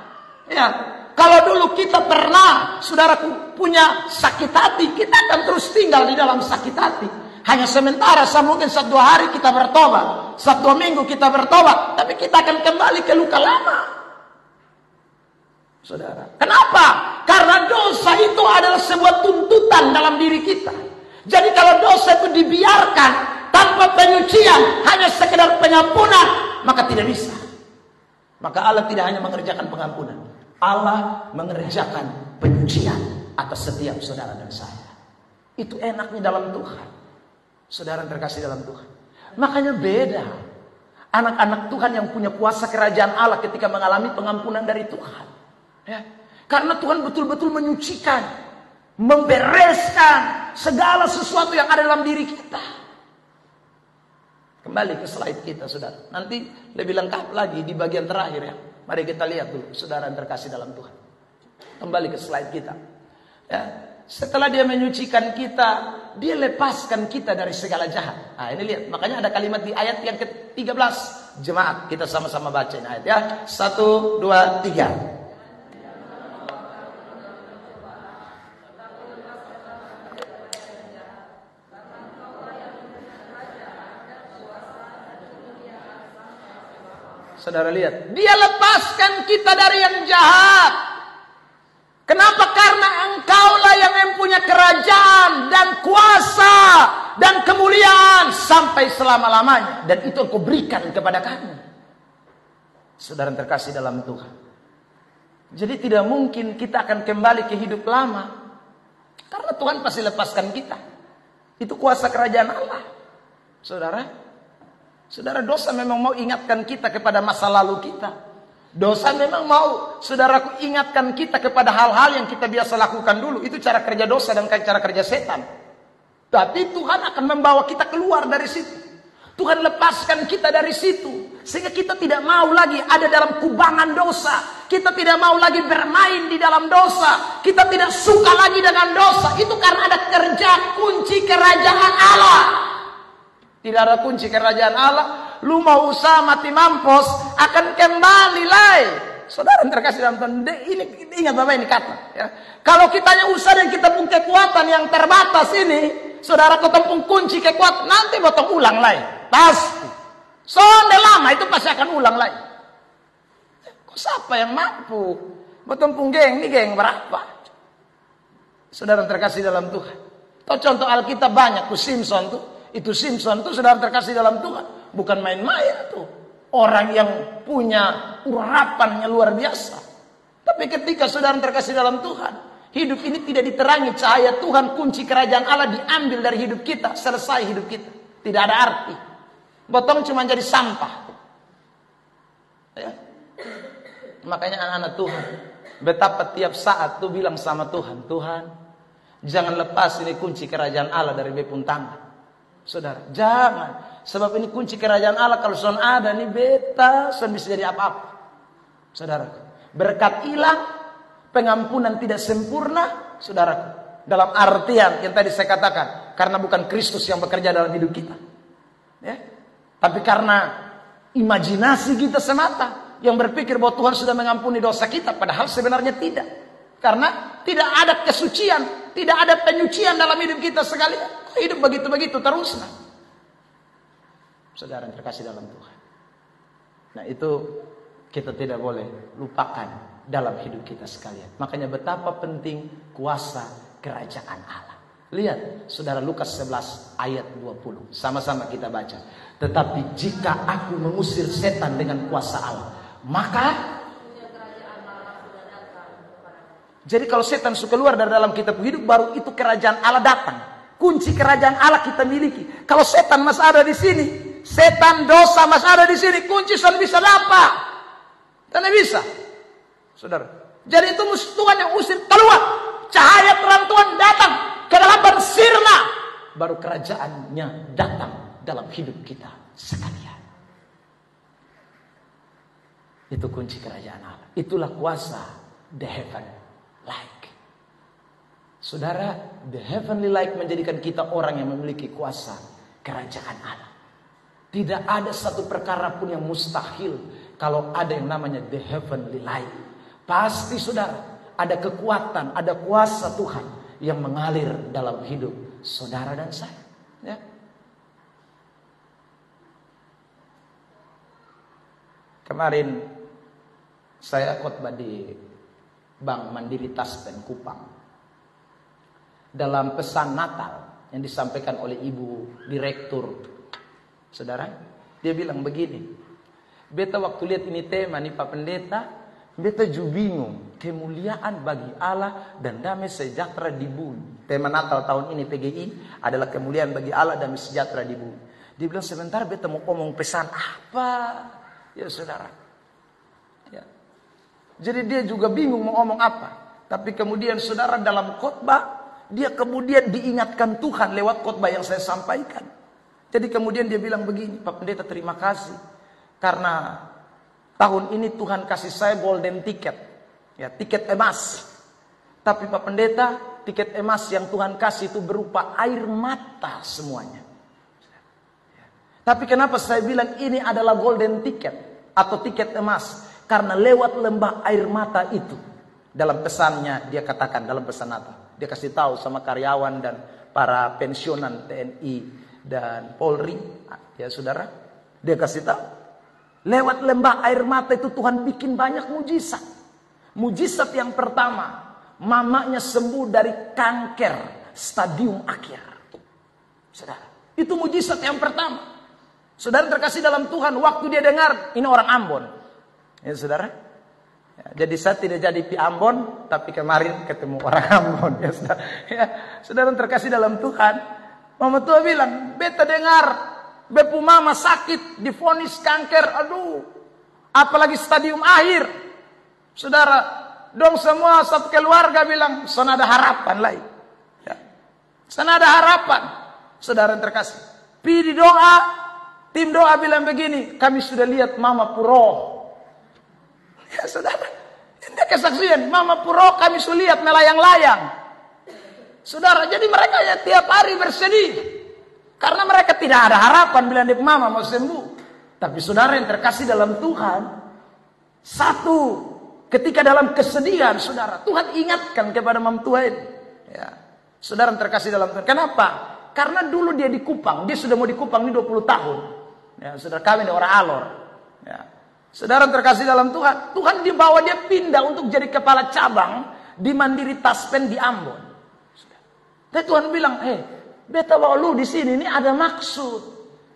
Ya, kalau dulu kita pernah, saudaraku, punya sakit hati, kita akan terus tinggal di dalam sakit hati. Hanya sementara, mungkin 1-2 hari kita bertobat, 1-2 minggu kita bertobat, tapi kita akan kembali ke luka lama. Saudara, kenapa? Karena dosa itu adalah sebuah tuntutan dalam diri kita. Jadi kalau dosa itu dibiarkan tanpa penyucian, hanya sekedar pengampunan, maka tidak bisa. Maka Allah tidak hanya mengerjakan pengampunan, Allah mengerjakan penyucian atas setiap saudara dan saya. Itu enaknya dalam Tuhan. Saudara terkasih dalam Tuhan. Makanya beda anak-anak Tuhan yang punya kuasa kerajaan Allah ketika mengalami pengampunan dari Tuhan. Ya, karena Tuhan betul-betul menyucikan, membereskan segala sesuatu yang ada dalam diri kita. Kembali ke slide kita, saudara. Nanti lebih lengkap lagi di bagian terakhir ya. Mari kita lihat dulu, saudara yang terkasih dalam Tuhan. Kembali ke slide kita. Ya, setelah dia menyucikan kita, dia lepaskan kita dari segala jahat. Nah, ini lihat, makanya ada kalimat di ayat yang ke-13. Jemaat, kita sama-sama baca ini ayat ya. 1, 2, 3. Saudara lihat, dia lepaskan kita dari yang jahat. Kenapa? Karena engkaulah yang mempunyai kerajaan dan kuasa dan kemuliaan sampai selama-lamanya. Dan itu engkau berikan kepada kami. Saudara yang terkasih dalam Tuhan. Jadi tidak mungkin kita akan kembali ke hidup lama. Karena Tuhan pasti lepaskan kita. Itu kuasa kerajaan Allah. Saudara, dosa memang mau ingatkan kita kepada masa lalu kita. Dosa memang mau, saudaraku, ingatkan kita kepada hal-hal yang kita biasa lakukan dulu. Itu cara kerja dosa dan cara kerja setan. Tapi Tuhan akan membawa kita keluar dari situ. Tuhan lepaskan kita dari situ. Sehingga kita tidak mau lagi ada dalam kubangan dosa. Kita tidak mau lagi bermain di dalam dosa. Kita tidak suka lagi dengan dosa. Itu karena ada kerja kunci kerajaan Allah. Tidak ada kunci kerajaan Allah. Lu mau usaha mati mampus, akan kembali lagi. Saudara terkasih dalam Tuhan, ini ingat Bapak ini kata. Ya. Kalau kitanya usaha dan kita punya kekuatan yang terbatas ini, saudara ketemu kunci kekuatan, nanti potong ulang lagi. Pasti. Sonde lama itu pasti akan ulang lagi. Kok siapa yang mampu? Potong geng, ini geng berapa? Saudara terkasih dalam Tuhan. Tahu contoh Alkitab banyak tuh, Simpson tuh. Itu Simpson tuh saudara terkasih dalam Tuhan. Bukan main-main tuh. Orang yang punya urapannya luar biasa. Tapi ketika saudara terkasih dalam Tuhan, hidup ini tidak diterangi cahaya Tuhan, kunci kerajaan Allah diambil dari hidup kita, selesai hidup kita. Tidak ada arti. Potong cuma jadi sampah. Ya. Makanya anak-anak Tuhan, betapa tiap saat tuh bilang sama Tuhan, Tuhan, jangan lepas ini kunci kerajaan Allah dari bepun tangan. Saudara, jangan. Sebab ini kunci kerajaan Allah. Kalau son ada nih beta, son bisa jadi apa-apa. Saudara, berkat hilang, pengampunan tidak sempurna. Saudara, dalam artian yang tadi saya katakan, karena bukan Kristus yang bekerja dalam hidup kita, ya, tapi karena imajinasi kita semata yang berpikir bahwa Tuhan sudah mengampuni dosa kita, padahal sebenarnya tidak. Karena tidak ada kesucian, tidak ada penyucian dalam hidup kita sekalian. Hidup begitu-begitu terus. Saudara yang terkasih dalam Tuhan. Nah itu kita tidak boleh lupakan dalam hidup kita sekalian. Makanya betapa penting kuasa kerajaan Allah. Lihat saudara, Lukas 11 ayat 20. Sama-sama kita baca. Tetapi jika aku mengusir setan dengan kuasa Allah, maka jadi kalau setan suka keluar dari dalam kita hidup, baru itu kerajaan Allah datang. Kunci kerajaan Allah kita miliki. Kalau setan masih ada di sini, setan dosa masih ada di sini, kunci sudah bisa dapat. Tidak bisa. Saudara. Jadi itu Tuhan yang usir keluar. Cahaya terang Tuhan datang. Kegelapan sirna. baru kerajaannya datang dalam hidup kita sekalian. Itu kunci kerajaan Allah. Itulah kuasa the heaven like. Saudara, the heavenly like menjadikan kita orang yang memiliki kuasa kerajaan Allah. Tidak ada satu perkara pun yang mustahil kalau ada yang namanya the heavenly light. Pasti saudara, ada kekuatan, ada kuasa Tuhan yang mengalir dalam hidup saudara dan saya. Ya. Kemarin saya khotbah di Bank Mandiri Taspen Kupang. Dalam pesan Natal yang disampaikan oleh Ibu Direktur, saudara, dia bilang begini, beta waktu lihat ini tema nih Pak Pendeta, beta juga bingung, kemuliaan bagi Allah dan damai sejahtera di bumi. Tema Natal tahun ini PGI adalah kemuliaan bagi Allah dan damai sejahtera di bumi. Dia bilang sebentar beta mau ngomong pesan apa, ya saudara. Ya. Jadi dia juga bingung mau ngomong apa. Tapi kemudian saudara dalam khotbah, dia kemudian diingatkan Tuhan lewat khotbah yang saya sampaikan. Jadi kemudian dia bilang begini, Pak Pendeta terima kasih. Karena tahun ini Tuhan kasih saya golden ticket. Ya, tiket emas. Tapi Pak Pendeta, tiket emas yang Tuhan kasih itu berupa air mata semuanya. Tapi kenapa saya bilang ini adalah golden ticket atau tiket emas? Karena lewat lembah air mata itu, dalam pesannya dia katakan dalam pesan Natal. Dia kasih tahu sama karyawan dan para pensiunan TNI dan Polri, ya saudara. Dia kasih tahu, lewat lembah air mata itu Tuhan bikin banyak mujizat. Mujizat yang pertama, mamanya sembuh dari kanker stadium akhir. Saudara, itu mujizat yang pertama. Saudara terkasih dalam Tuhan, waktu dia dengar, ini orang Ambon. Ya saudara. Ya, jadi saya tidak jadi di Ambon, tapi kemarin ketemu orang Ambon. Ya saudara, ya, saudara terkasih dalam Tuhan, mama tua bilang, beta dengar, bepu mama sakit, divonis kanker, aduh, apalagi stadium akhir. Saudara, dong semua satu keluarga bilang, sana ada harapan lain. Ya. Sana ada harapan. Saudara terkasih, pilih doa, tim doa bilang begini, kami sudah lihat mama Puro. Ya saudara, ini kesaksian, mama Puro kami sudah lihat melayang-layang. Saudara, jadi mereka ya tiap hari bersedih. Karena mereka tidak ada harapan bila dia mama mau sembuh. Tapi saudara yang terkasih dalam Tuhan, satu, ketika dalam kesedihan saudara, Tuhan ingatkan kepada mam tua ini. Ya. Saudara yang terkasih dalam Tuhan. Kenapa? Karena dulu dia di Kupang, dia sudah mau di Kupang ini 20 tahun. Ya, saudara kami di orang Alor. Ya. Saudara terkasih dalam Tuhan, Tuhan dibawa dia pindah untuk jadi kepala cabang di Mandiri Taspen di Ambon. Dan Tuhan bilang, beta bawa lu di sini ini ada maksud.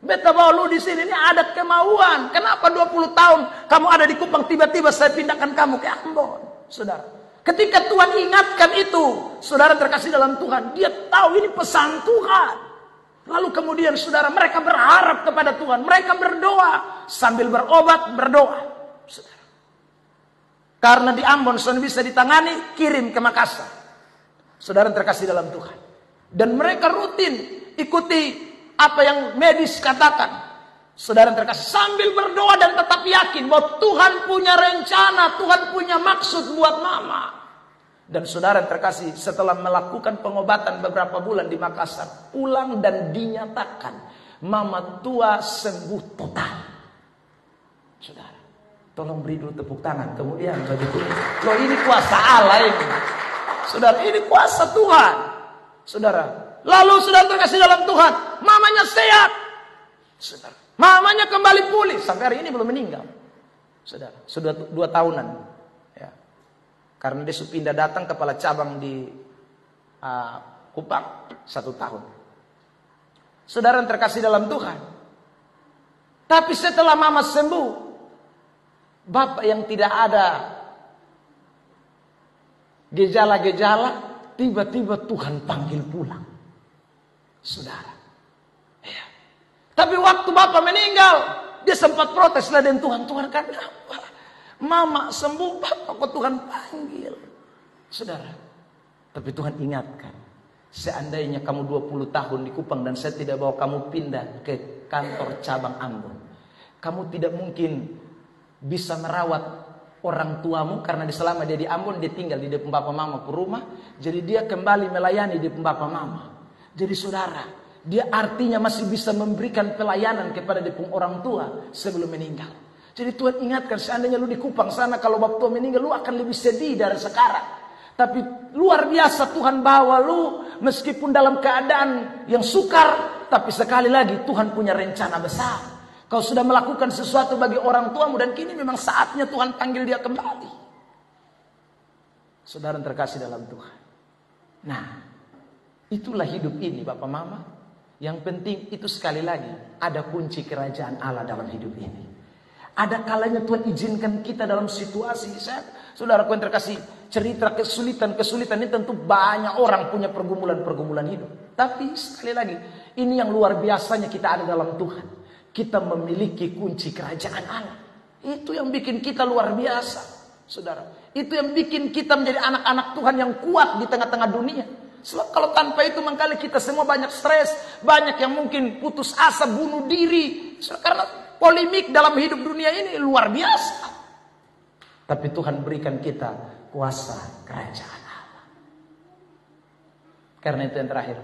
Beta bawa lu di sini ini ada kemauan. Kenapa 20 tahun kamu ada di Kupang, tiba-tiba saya pindahkan kamu ke Ambon, saudara. Ketika Tuhan ingatkan itu, saudara terkasih dalam Tuhan, dia tahu ini pesan Tuhan. Lalu kemudian saudara, mereka berharap kepada Tuhan. Mereka berdoa. Sambil berobat, berdoa. Saudara. Karena di Ambon sudah bisa ditangani, kirim ke Makassar. Saudara terkasih dalam Tuhan. Dan mereka rutin ikuti apa yang medis katakan. Saudara terkasih, sambil berdoa dan tetap yakin bahwa Tuhan punya rencana, Tuhan punya maksud buat mama. Dan saudara terkasih, setelah melakukan pengobatan beberapa bulan di Makassar, pulang dan dinyatakan mama tua sembuh total. Saudara, tolong beri dulu tepuk tangan. Kemudian begitu, loh ini kuasa Allah ini. Saudara, ini kuasa Tuhan. Saudara, lalu saudara terkasih dalam Tuhan, mamanya sehat. Saudara, mamanya kembali pulih. Sampai hari ini belum meninggal. Saudara, sudah 2 tahunan. Ya. Karena dia sudah pindah datang kepala cabang di Kupang 1 tahun. Saudara yang terkasih dalam Tuhan. Tapi setelah mama sembuh, bapak yang tidak ada gejala-gejala, tiba-tiba Tuhan panggil pulang. Saudara. Ya. Tapi waktu bapak meninggal, dia sempat protes lah dengan Tuhan. Tuhan kenapa? Mama sembuh, bapak kok Tuhan panggil. Saudara. Tapi Tuhan ingatkan. Seandainya kamu 20 tahun di Kupang dan saya tidak bawa kamu pindah ke kantor cabang Ambon, kamu tidak mungkin bisa merawat orang tuamu karena selama dia di Ambon dia tinggal di depan papa mama ke rumah, jadi dia kembali melayani di depan papa mama. Jadi saudara, dia artinya masih bisa memberikan pelayanan kepada depan orang tua sebelum meninggal. Jadi Tuhan ingatkan, seandainya lu di Kupang sana, kalau bapak tua meninggal lu akan lebih sedih dari sekarang. Tapi luar biasa Tuhan bawa lu meskipun dalam keadaan yang sukar, tapi sekali lagi Tuhan punya rencana besar. Kau sudah melakukan sesuatu bagi orang tuamu dan kini memang saatnya Tuhan panggil dia kembali. Saudara terkasih dalam Tuhan. Nah, itulah hidup ini Bapak Mama. Yang penting itu sekali lagi ada kunci kerajaan Allah dalam hidup ini. Ada kalanya Tuhan izinkan kita dalam situasi. Saudara yang terkasih, cerita kesulitan ini tentu banyak orang punya pergumulan hidup. Tapi sekali lagi, ini yang luar biasanya kita ada dalam Tuhan. Kita memiliki kunci kerajaan Allah. Itu yang bikin kita luar biasa, saudara. Itu yang bikin kita menjadi anak-anak Tuhan yang kuat di tengah-tengah dunia. Sebab kalau tanpa itu mengkali kita semua banyak stres. Banyak yang mungkin putus asa, bunuh diri. Karena polemik dalam hidup dunia ini luar biasa. Tapi Tuhan berikan kita kuasa kerajaan Allah. Karena itu yang terakhir,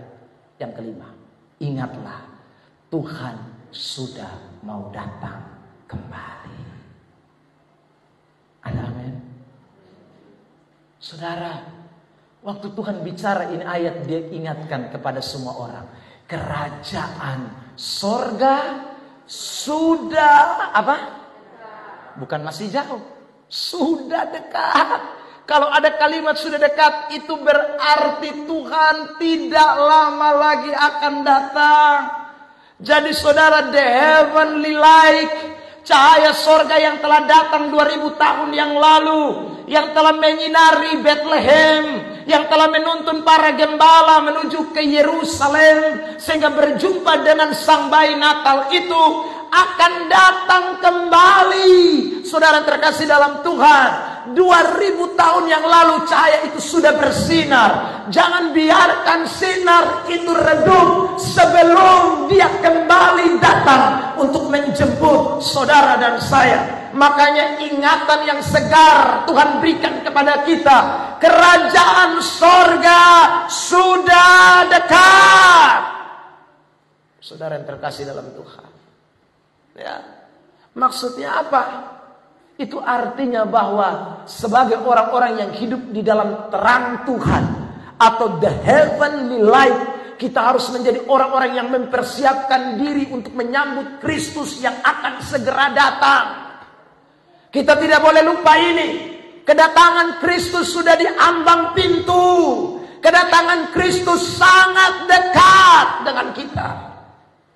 yang kelima, ingatlah Tuhan sudah mau datang kembali. Ada amin? Saudara, waktu Tuhan bicara ini ayat, dia ingatkan kepada semua orang, kerajaan sorga sudah apa? Bukan masih jauh, sudah dekat. Kalau ada kalimat sudah dekat, itu berarti Tuhan tidak lama lagi akan datang. Jadi saudara, the heavenly light, cahaya sorga yang telah datang 2000 tahun yang lalu, yang telah menyinari Bethlehem, yang telah menuntun para gembala menuju ke Yerusalem sehingga berjumpa dengan sang bayi Natal itu akan datang kembali. Saudara terkasih dalam Tuhan, 2000 tahun yang lalu cahaya itu sudah bersinar. Jangan biarkan sinar itu redup sebelum dia kembali datang untuk menjemput saudara dan saya. Makanya ingatan yang segar Tuhan berikan kepada kita, kerajaan sorga sudah dekat. Saudara yang terkasih dalam Tuhan, ya, maksudnya apa? Itu artinya bahwa sebagai orang-orang yang hidup di dalam terang Tuhan atau the heavenly light, kita harus menjadi orang-orang yang mempersiapkan diri untuk menyambut Kristus yang akan segera datang. Kita tidak boleh lupa ini. Kedatangan Kristus sudah di ambang pintu. Kedatangan Kristus sangat dekat dengan kita.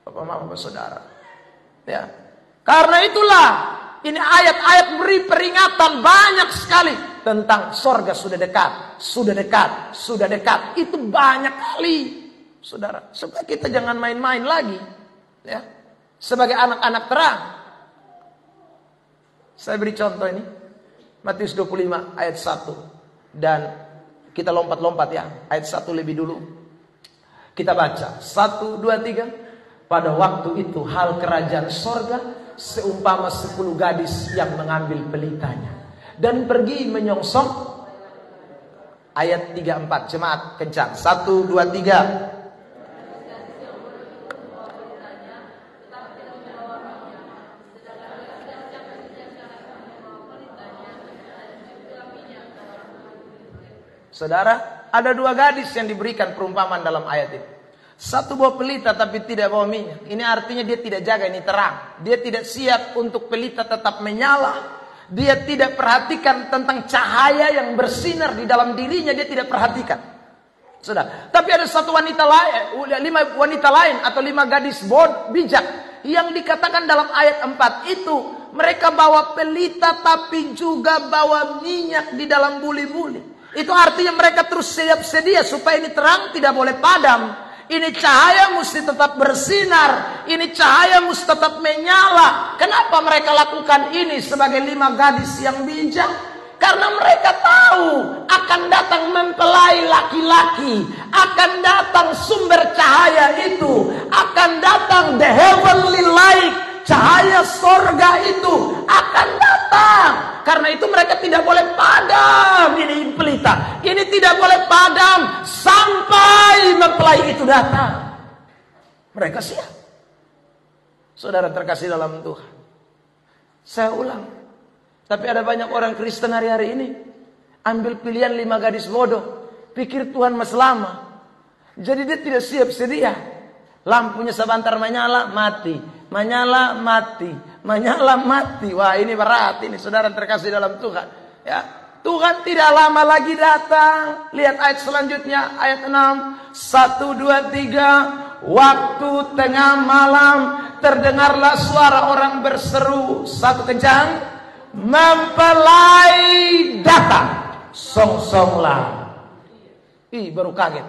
Bapak, Mama, saudara. Ya. Karena itulah ini ayat-ayat beri peringatan banyak sekali tentang sorga sudah dekat, sudah dekat, sudah dekat. Itu banyak kali, saudara. Supaya kita jangan main-main lagi, ya. Sebagai anak-anak terang. Saya beri contoh ini, Matius 25 ayat 1. Dan kita lompat-lompat ya, ayat 1 lebih dulu. Kita baca 1, 2, 3. Pada waktu itu hal kerajaan sorga seumpama 10 gadis yang mengambil pelitanya dan pergi menyongsong. Ayat 3, 4, jemaat kencang. 1, 2, 3. Saudara, ada 2 gadis yang diberikan perumpamaan dalam ayat ini. Satu bawa pelita tapi tidak bawa minyak. Ini artinya dia tidak jaga ini terang. Dia tidak siap untuk pelita tetap menyala. Dia tidak perhatikan tentang cahaya yang bersinar di dalam dirinya. Dia tidak perhatikan. Sudah. Tapi ada satu wanita lain, 5 wanita lain atau 5 gadis bijak yang dikatakan dalam ayat 4 itu, mereka bawa pelita tapi juga bawa minyak di dalam buli-buli. Itu artinya mereka terus siap sedia supaya ini terang tidak boleh padam. Ini cahaya mesti tetap bersinar. Ini cahaya mesti tetap menyala. Kenapa mereka lakukan ini sebagai 5 gadis yang bijak? Karena mereka tahu akan datang mempelai laki-laki, akan datang sumber cahaya itu, akan datang the heavenly light, cahaya sorga itu akan datang. Karena itu mereka tidak boleh padam. Ini pelita, ini tidak boleh padam sampai mempelai itu datang. Mereka siap. Saudara terkasih dalam Tuhan, saya ulang, tapi ada banyak orang Kristen hari-hari ini ambil pilihan 5 gadis bodoh, pikir Tuhan masih lama, jadi dia tidak siap sedia. Lampunya sebentar menyala, mati, menyala, mati, menyala, mati. Wah, ini berat ini, saudara terkasih dalam Tuhan. Ya, Tuhan tidak lama lagi datang. Lihat ayat selanjutnya, ayat 6. 1, 2, 3. Waktu tengah malam terdengarlah suara orang berseru satu kencang, mempelai datang, song-songlah. Ih, baru kaget.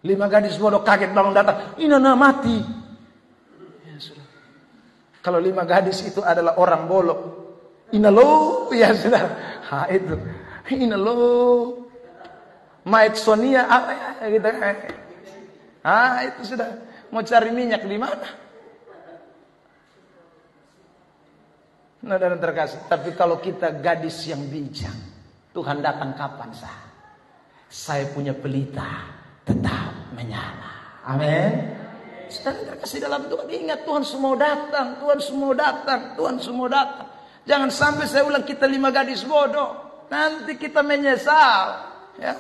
5 gadis bodoh kaget bangun datang. Inana mati. Ya, sudah. Kalau 5 gadis itu adalah orang bolok, inalo, ya sudah. Ha itu, inalo. Maet Sonia apa ya gitu. Itu sudah. Mau cari minyak di mana? Nah, dan terkasih. Tapi kalau kita gadis yang bijak, Tuhan datang kapan sah? Saya punya pelita tetap menyala. Amin. Saudara terkasih dalam Tuhan, ingat Tuhan semua datang, Tuhan semua datang, Tuhan semua datang. Jangan sampai saya ulang kita 5 gadis bodoh, nanti kita menyesal, ya.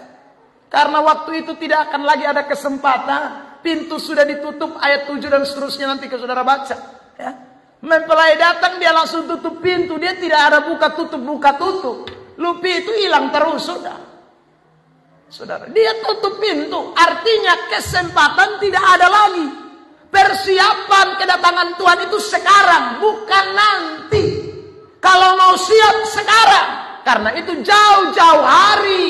Karena waktu itu tidak akan lagi ada kesempatan. Pintu sudah ditutup, ayat 7 dan seterusnya nanti ke saudara baca, ya. Mempelai datang, dia langsung tutup pintu, dia tidak ada buka tutup. Lupi itu hilang terus, saudara. Dia tutup pintu, artinya kesempatan tidak ada lagi. Persiapan kedatangan Tuhan itu sekarang, bukan nanti. Kalau mau siap sekarang, karena itu jauh-jauh hari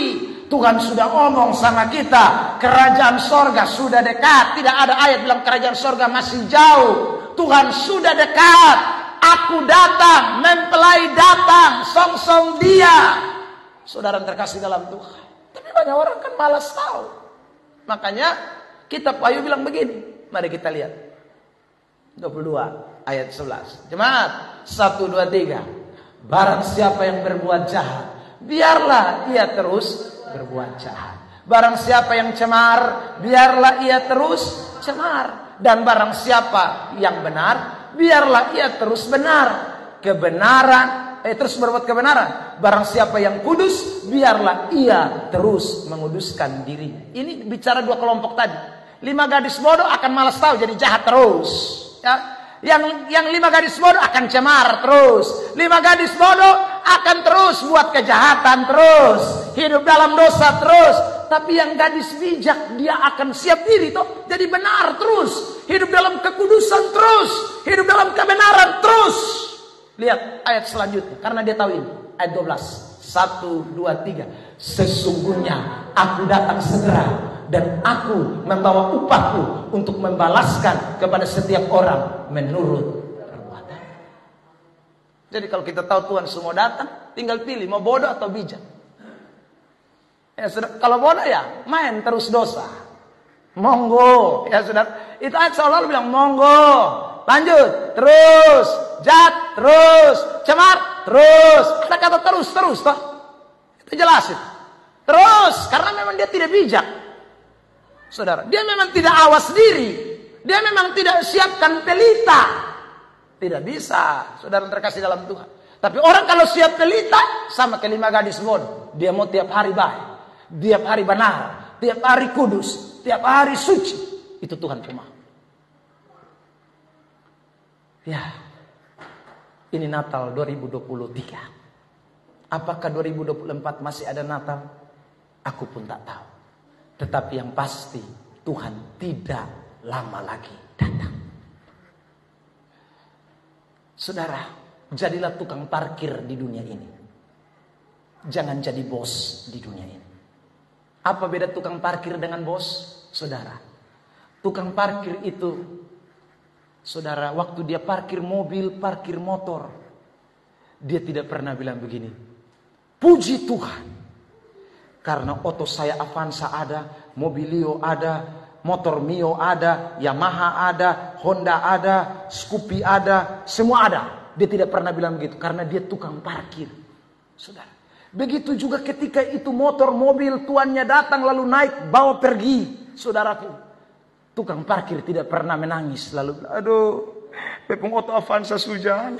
Tuhan sudah ngomong sama kita, kerajaan sorga sudah dekat. Tidak ada ayat bilang kerajaan sorga masih jauh. Tuhan sudah dekat. Aku datang, mempelai datang, song-song dia. Saudara terkasih dalam Tuhan. Tapi banyak orang kan malas tahu. Makanya kitab Wahyu bilang begini. Mari kita lihat. 22 ayat 11. Jemaat, 1, 2, 3. Barang siapa yang berbuat jahat, biarlah ia terus berbuat jahat. Barang siapa yang cemar, biarlah ia terus cemar. Dan barang siapa yang benar, biarlah ia terus benar. Kebenaran, terus berbuat kebenaran. Barang siapa yang kudus, biarlah ia terus menguduskan diri. Ini bicara 2 kelompok tadi. 5 gadis bodoh akan malas tahu, jadi jahat terus, ya. Yang 5 gadis bodoh akan cemar terus. 5 gadis bodoh akan terus buat kejahatan terus, hidup dalam dosa terus. Tapi yang gadis bijak, dia akan siap diri toh, jadi benar terus, hidup dalam kekudusan terus, hidup dalam kebenaran terus. Lihat ayat selanjutnya, karena dia tahu ini. Ayat 12. 1, 2, 3. Sesungguhnya aku datang segera, dan aku membawa upahku untuk membalaskan kepada setiap orang menurut perbuatan. Jadi kalau kita tahu Tuhan semua datang, tinggal pilih mau bodoh atau bijak. Ya, saudara, kalau bodoh ya main terus dosa. Monggo, ya saudara. Itu ayat seolah-olah bilang monggo. Lanjut, terus, jahat, terus, cemar, terus. Ada kata terus toh. Itu jelasin. Terus, karena memang dia tidak bijak. Saudara, dia memang tidak awas diri. Dia memang tidak siapkan pelita. Tidak bisa, saudara terkasih dalam Tuhan. Tapi orang kalau siap pelita, sama ke 5 gadis bodoh. Dia mau tiap hari baik, tiap hari benar, tiap hari kudus, tiap hari suci. Itu Tuhan cuma. Ya, ini Natal 2023. Apakah 2024 masih ada Natal? Aku pun tak tahu. Tetapi yang pasti Tuhan tidak lama lagi datang. Saudara, jadilah tukang parkir di dunia ini. Jangan jadi bos di dunia ini. Apa beda tukang parkir dengan bos? Saudara, tukang parkir itu, saudara, waktu dia parkir mobil, parkir motor, dia tidak pernah bilang begini, Puji Tuhan. Karena oto saya Avanza ada, Mobilio ada, motor Mio ada, Yamaha ada, Honda ada, Scoopy ada, semua ada. Dia tidak pernah bilang begitu karena dia tukang parkir. Saudara. Begitu juga ketika itu motor, mobil tuannya datang lalu naik bawa pergi. Saudaraku, tukang parkir tidak pernah menangis lalu, aduh, bepung oto Avanza sudah jalan.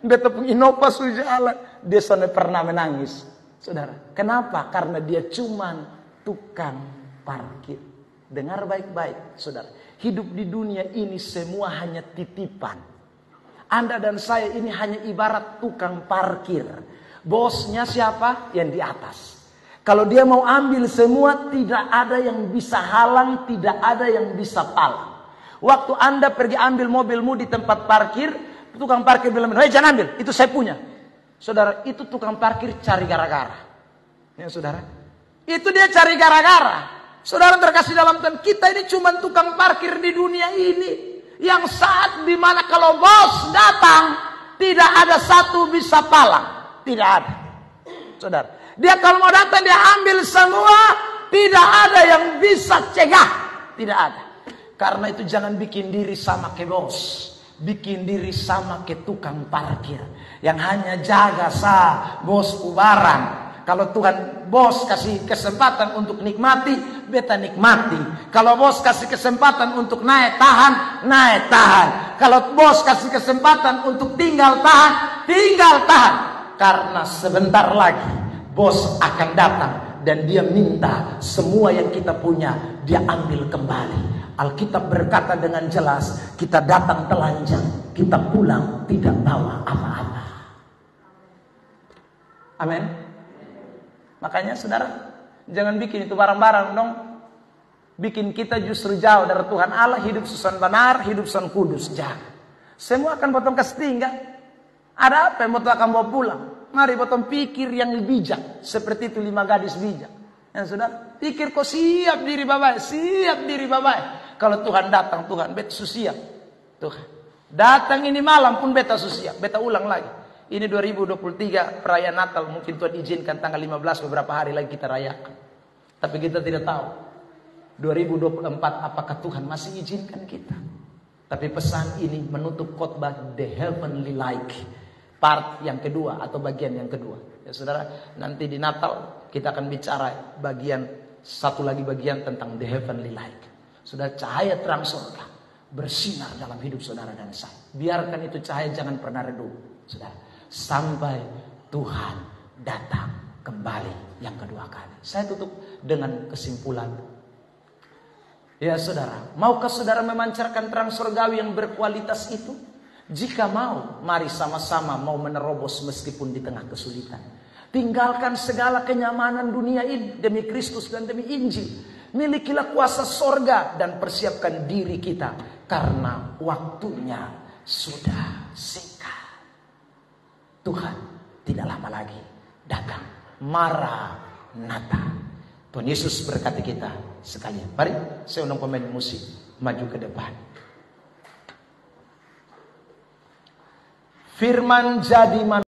Bepung Innova sudah jalan. Dia sampai pernah menangis. Saudara, kenapa? Karena dia cuman tukang parkir. Dengar baik-baik, saudara. Hidup di dunia ini semua hanya titipan. Anda dan saya ini hanya ibarat tukang parkir. Bosnya siapa? Yang di atas. Kalau dia mau ambil semua, tidak ada yang bisa halang, tidak ada yang bisa palang. Waktu Anda pergi ambil mobilmu di tempat parkir, tukang parkir bilang, "Hei, jangan ambil, itu saya punya." Saudara, itu tukang parkir cari gara-gara. Ya, saudara. Itu dia cari gara-gara. Saudara terkasih dalam Tuhan, kita ini cuma tukang parkir di dunia ini. Yang saat dimana kalau bos datang, tidak ada satu bisa palang. Tidak ada. Saudara, dia kalau mau datang dia ambil semua, tidak ada yang bisa cegah. Tidak ada. Karena itu jangan bikin diri sama ke bos. Bikin diri sama ke tukang parkir. Yang hanya jaga bos ubaran. Kalau Tuhan bos kasih kesempatan untuk nikmati, beta nikmati. Kalau bos kasih kesempatan untuk naik tahan, naik tahan. Kalau bos kasih kesempatan untuk tinggal tahan, tinggal tahan. Karena sebentar lagi bos akan datang dan dia minta semua yang kita punya dia ambil kembali. Alkitab berkata dengan jelas, kita datang telanjang, kita pulang tidak bawa apa-apa. Amin. Makanya saudara, jangan bikin itu barang-barang dong. Bikin kita justru jauh dari Tuhan Allah. Hidup susun benar, hidup susun kudus. Jangan. Semua akan potong kesetinggal. Ada apa yang potong akan bawa pulang? Mari potong pikir yang bijak. Seperti itu 5 gadis bijak. Yang sudah pikir kok siap diri babai. Siap diri babai. Kalau Tuhan datang, Tuhan beta siap. Tuhan datang ini malam pun beta siap. Beta ulang lagi. Ini 2023 perayaan Natal, mungkin Tuhan izinkan tanggal 15 beberapa hari lagi kita rayakan. Tapi kita tidak tahu 2024 apakah Tuhan masih izinkan kita. Tapi pesan ini menutup khotbah The Heavenly Like, part yang kedua atau bagian yang kedua. Ya saudara, nanti di Natal kita akan bicara bagian satu lagi bagian tentang The Heavenly Like. Sudah cahaya terang surga bersinar dalam hidup saudara dan saya. Biarkan itu cahaya jangan pernah redup, saudara. Sampai Tuhan datang kembali yang kedua kali. Saya tutup dengan kesimpulan. Ya saudara, maukah saudara memancarkan terang surgawi yang berkualitas itu? Jika mau, mari sama-sama mau menerobos meskipun di tengah kesulitan. Tinggalkan segala kenyamanan dunia ini demi Kristus dan demi Injil. Milikilah kuasa sorga dan persiapkan diri kita karena waktunya sudah singkat. Tuhan tidak lama lagi datang. Maranatha. Tuhan Yesus berkati kita sekalian. Mari saya undang pemain musik maju ke depan. Firman jadi manusia.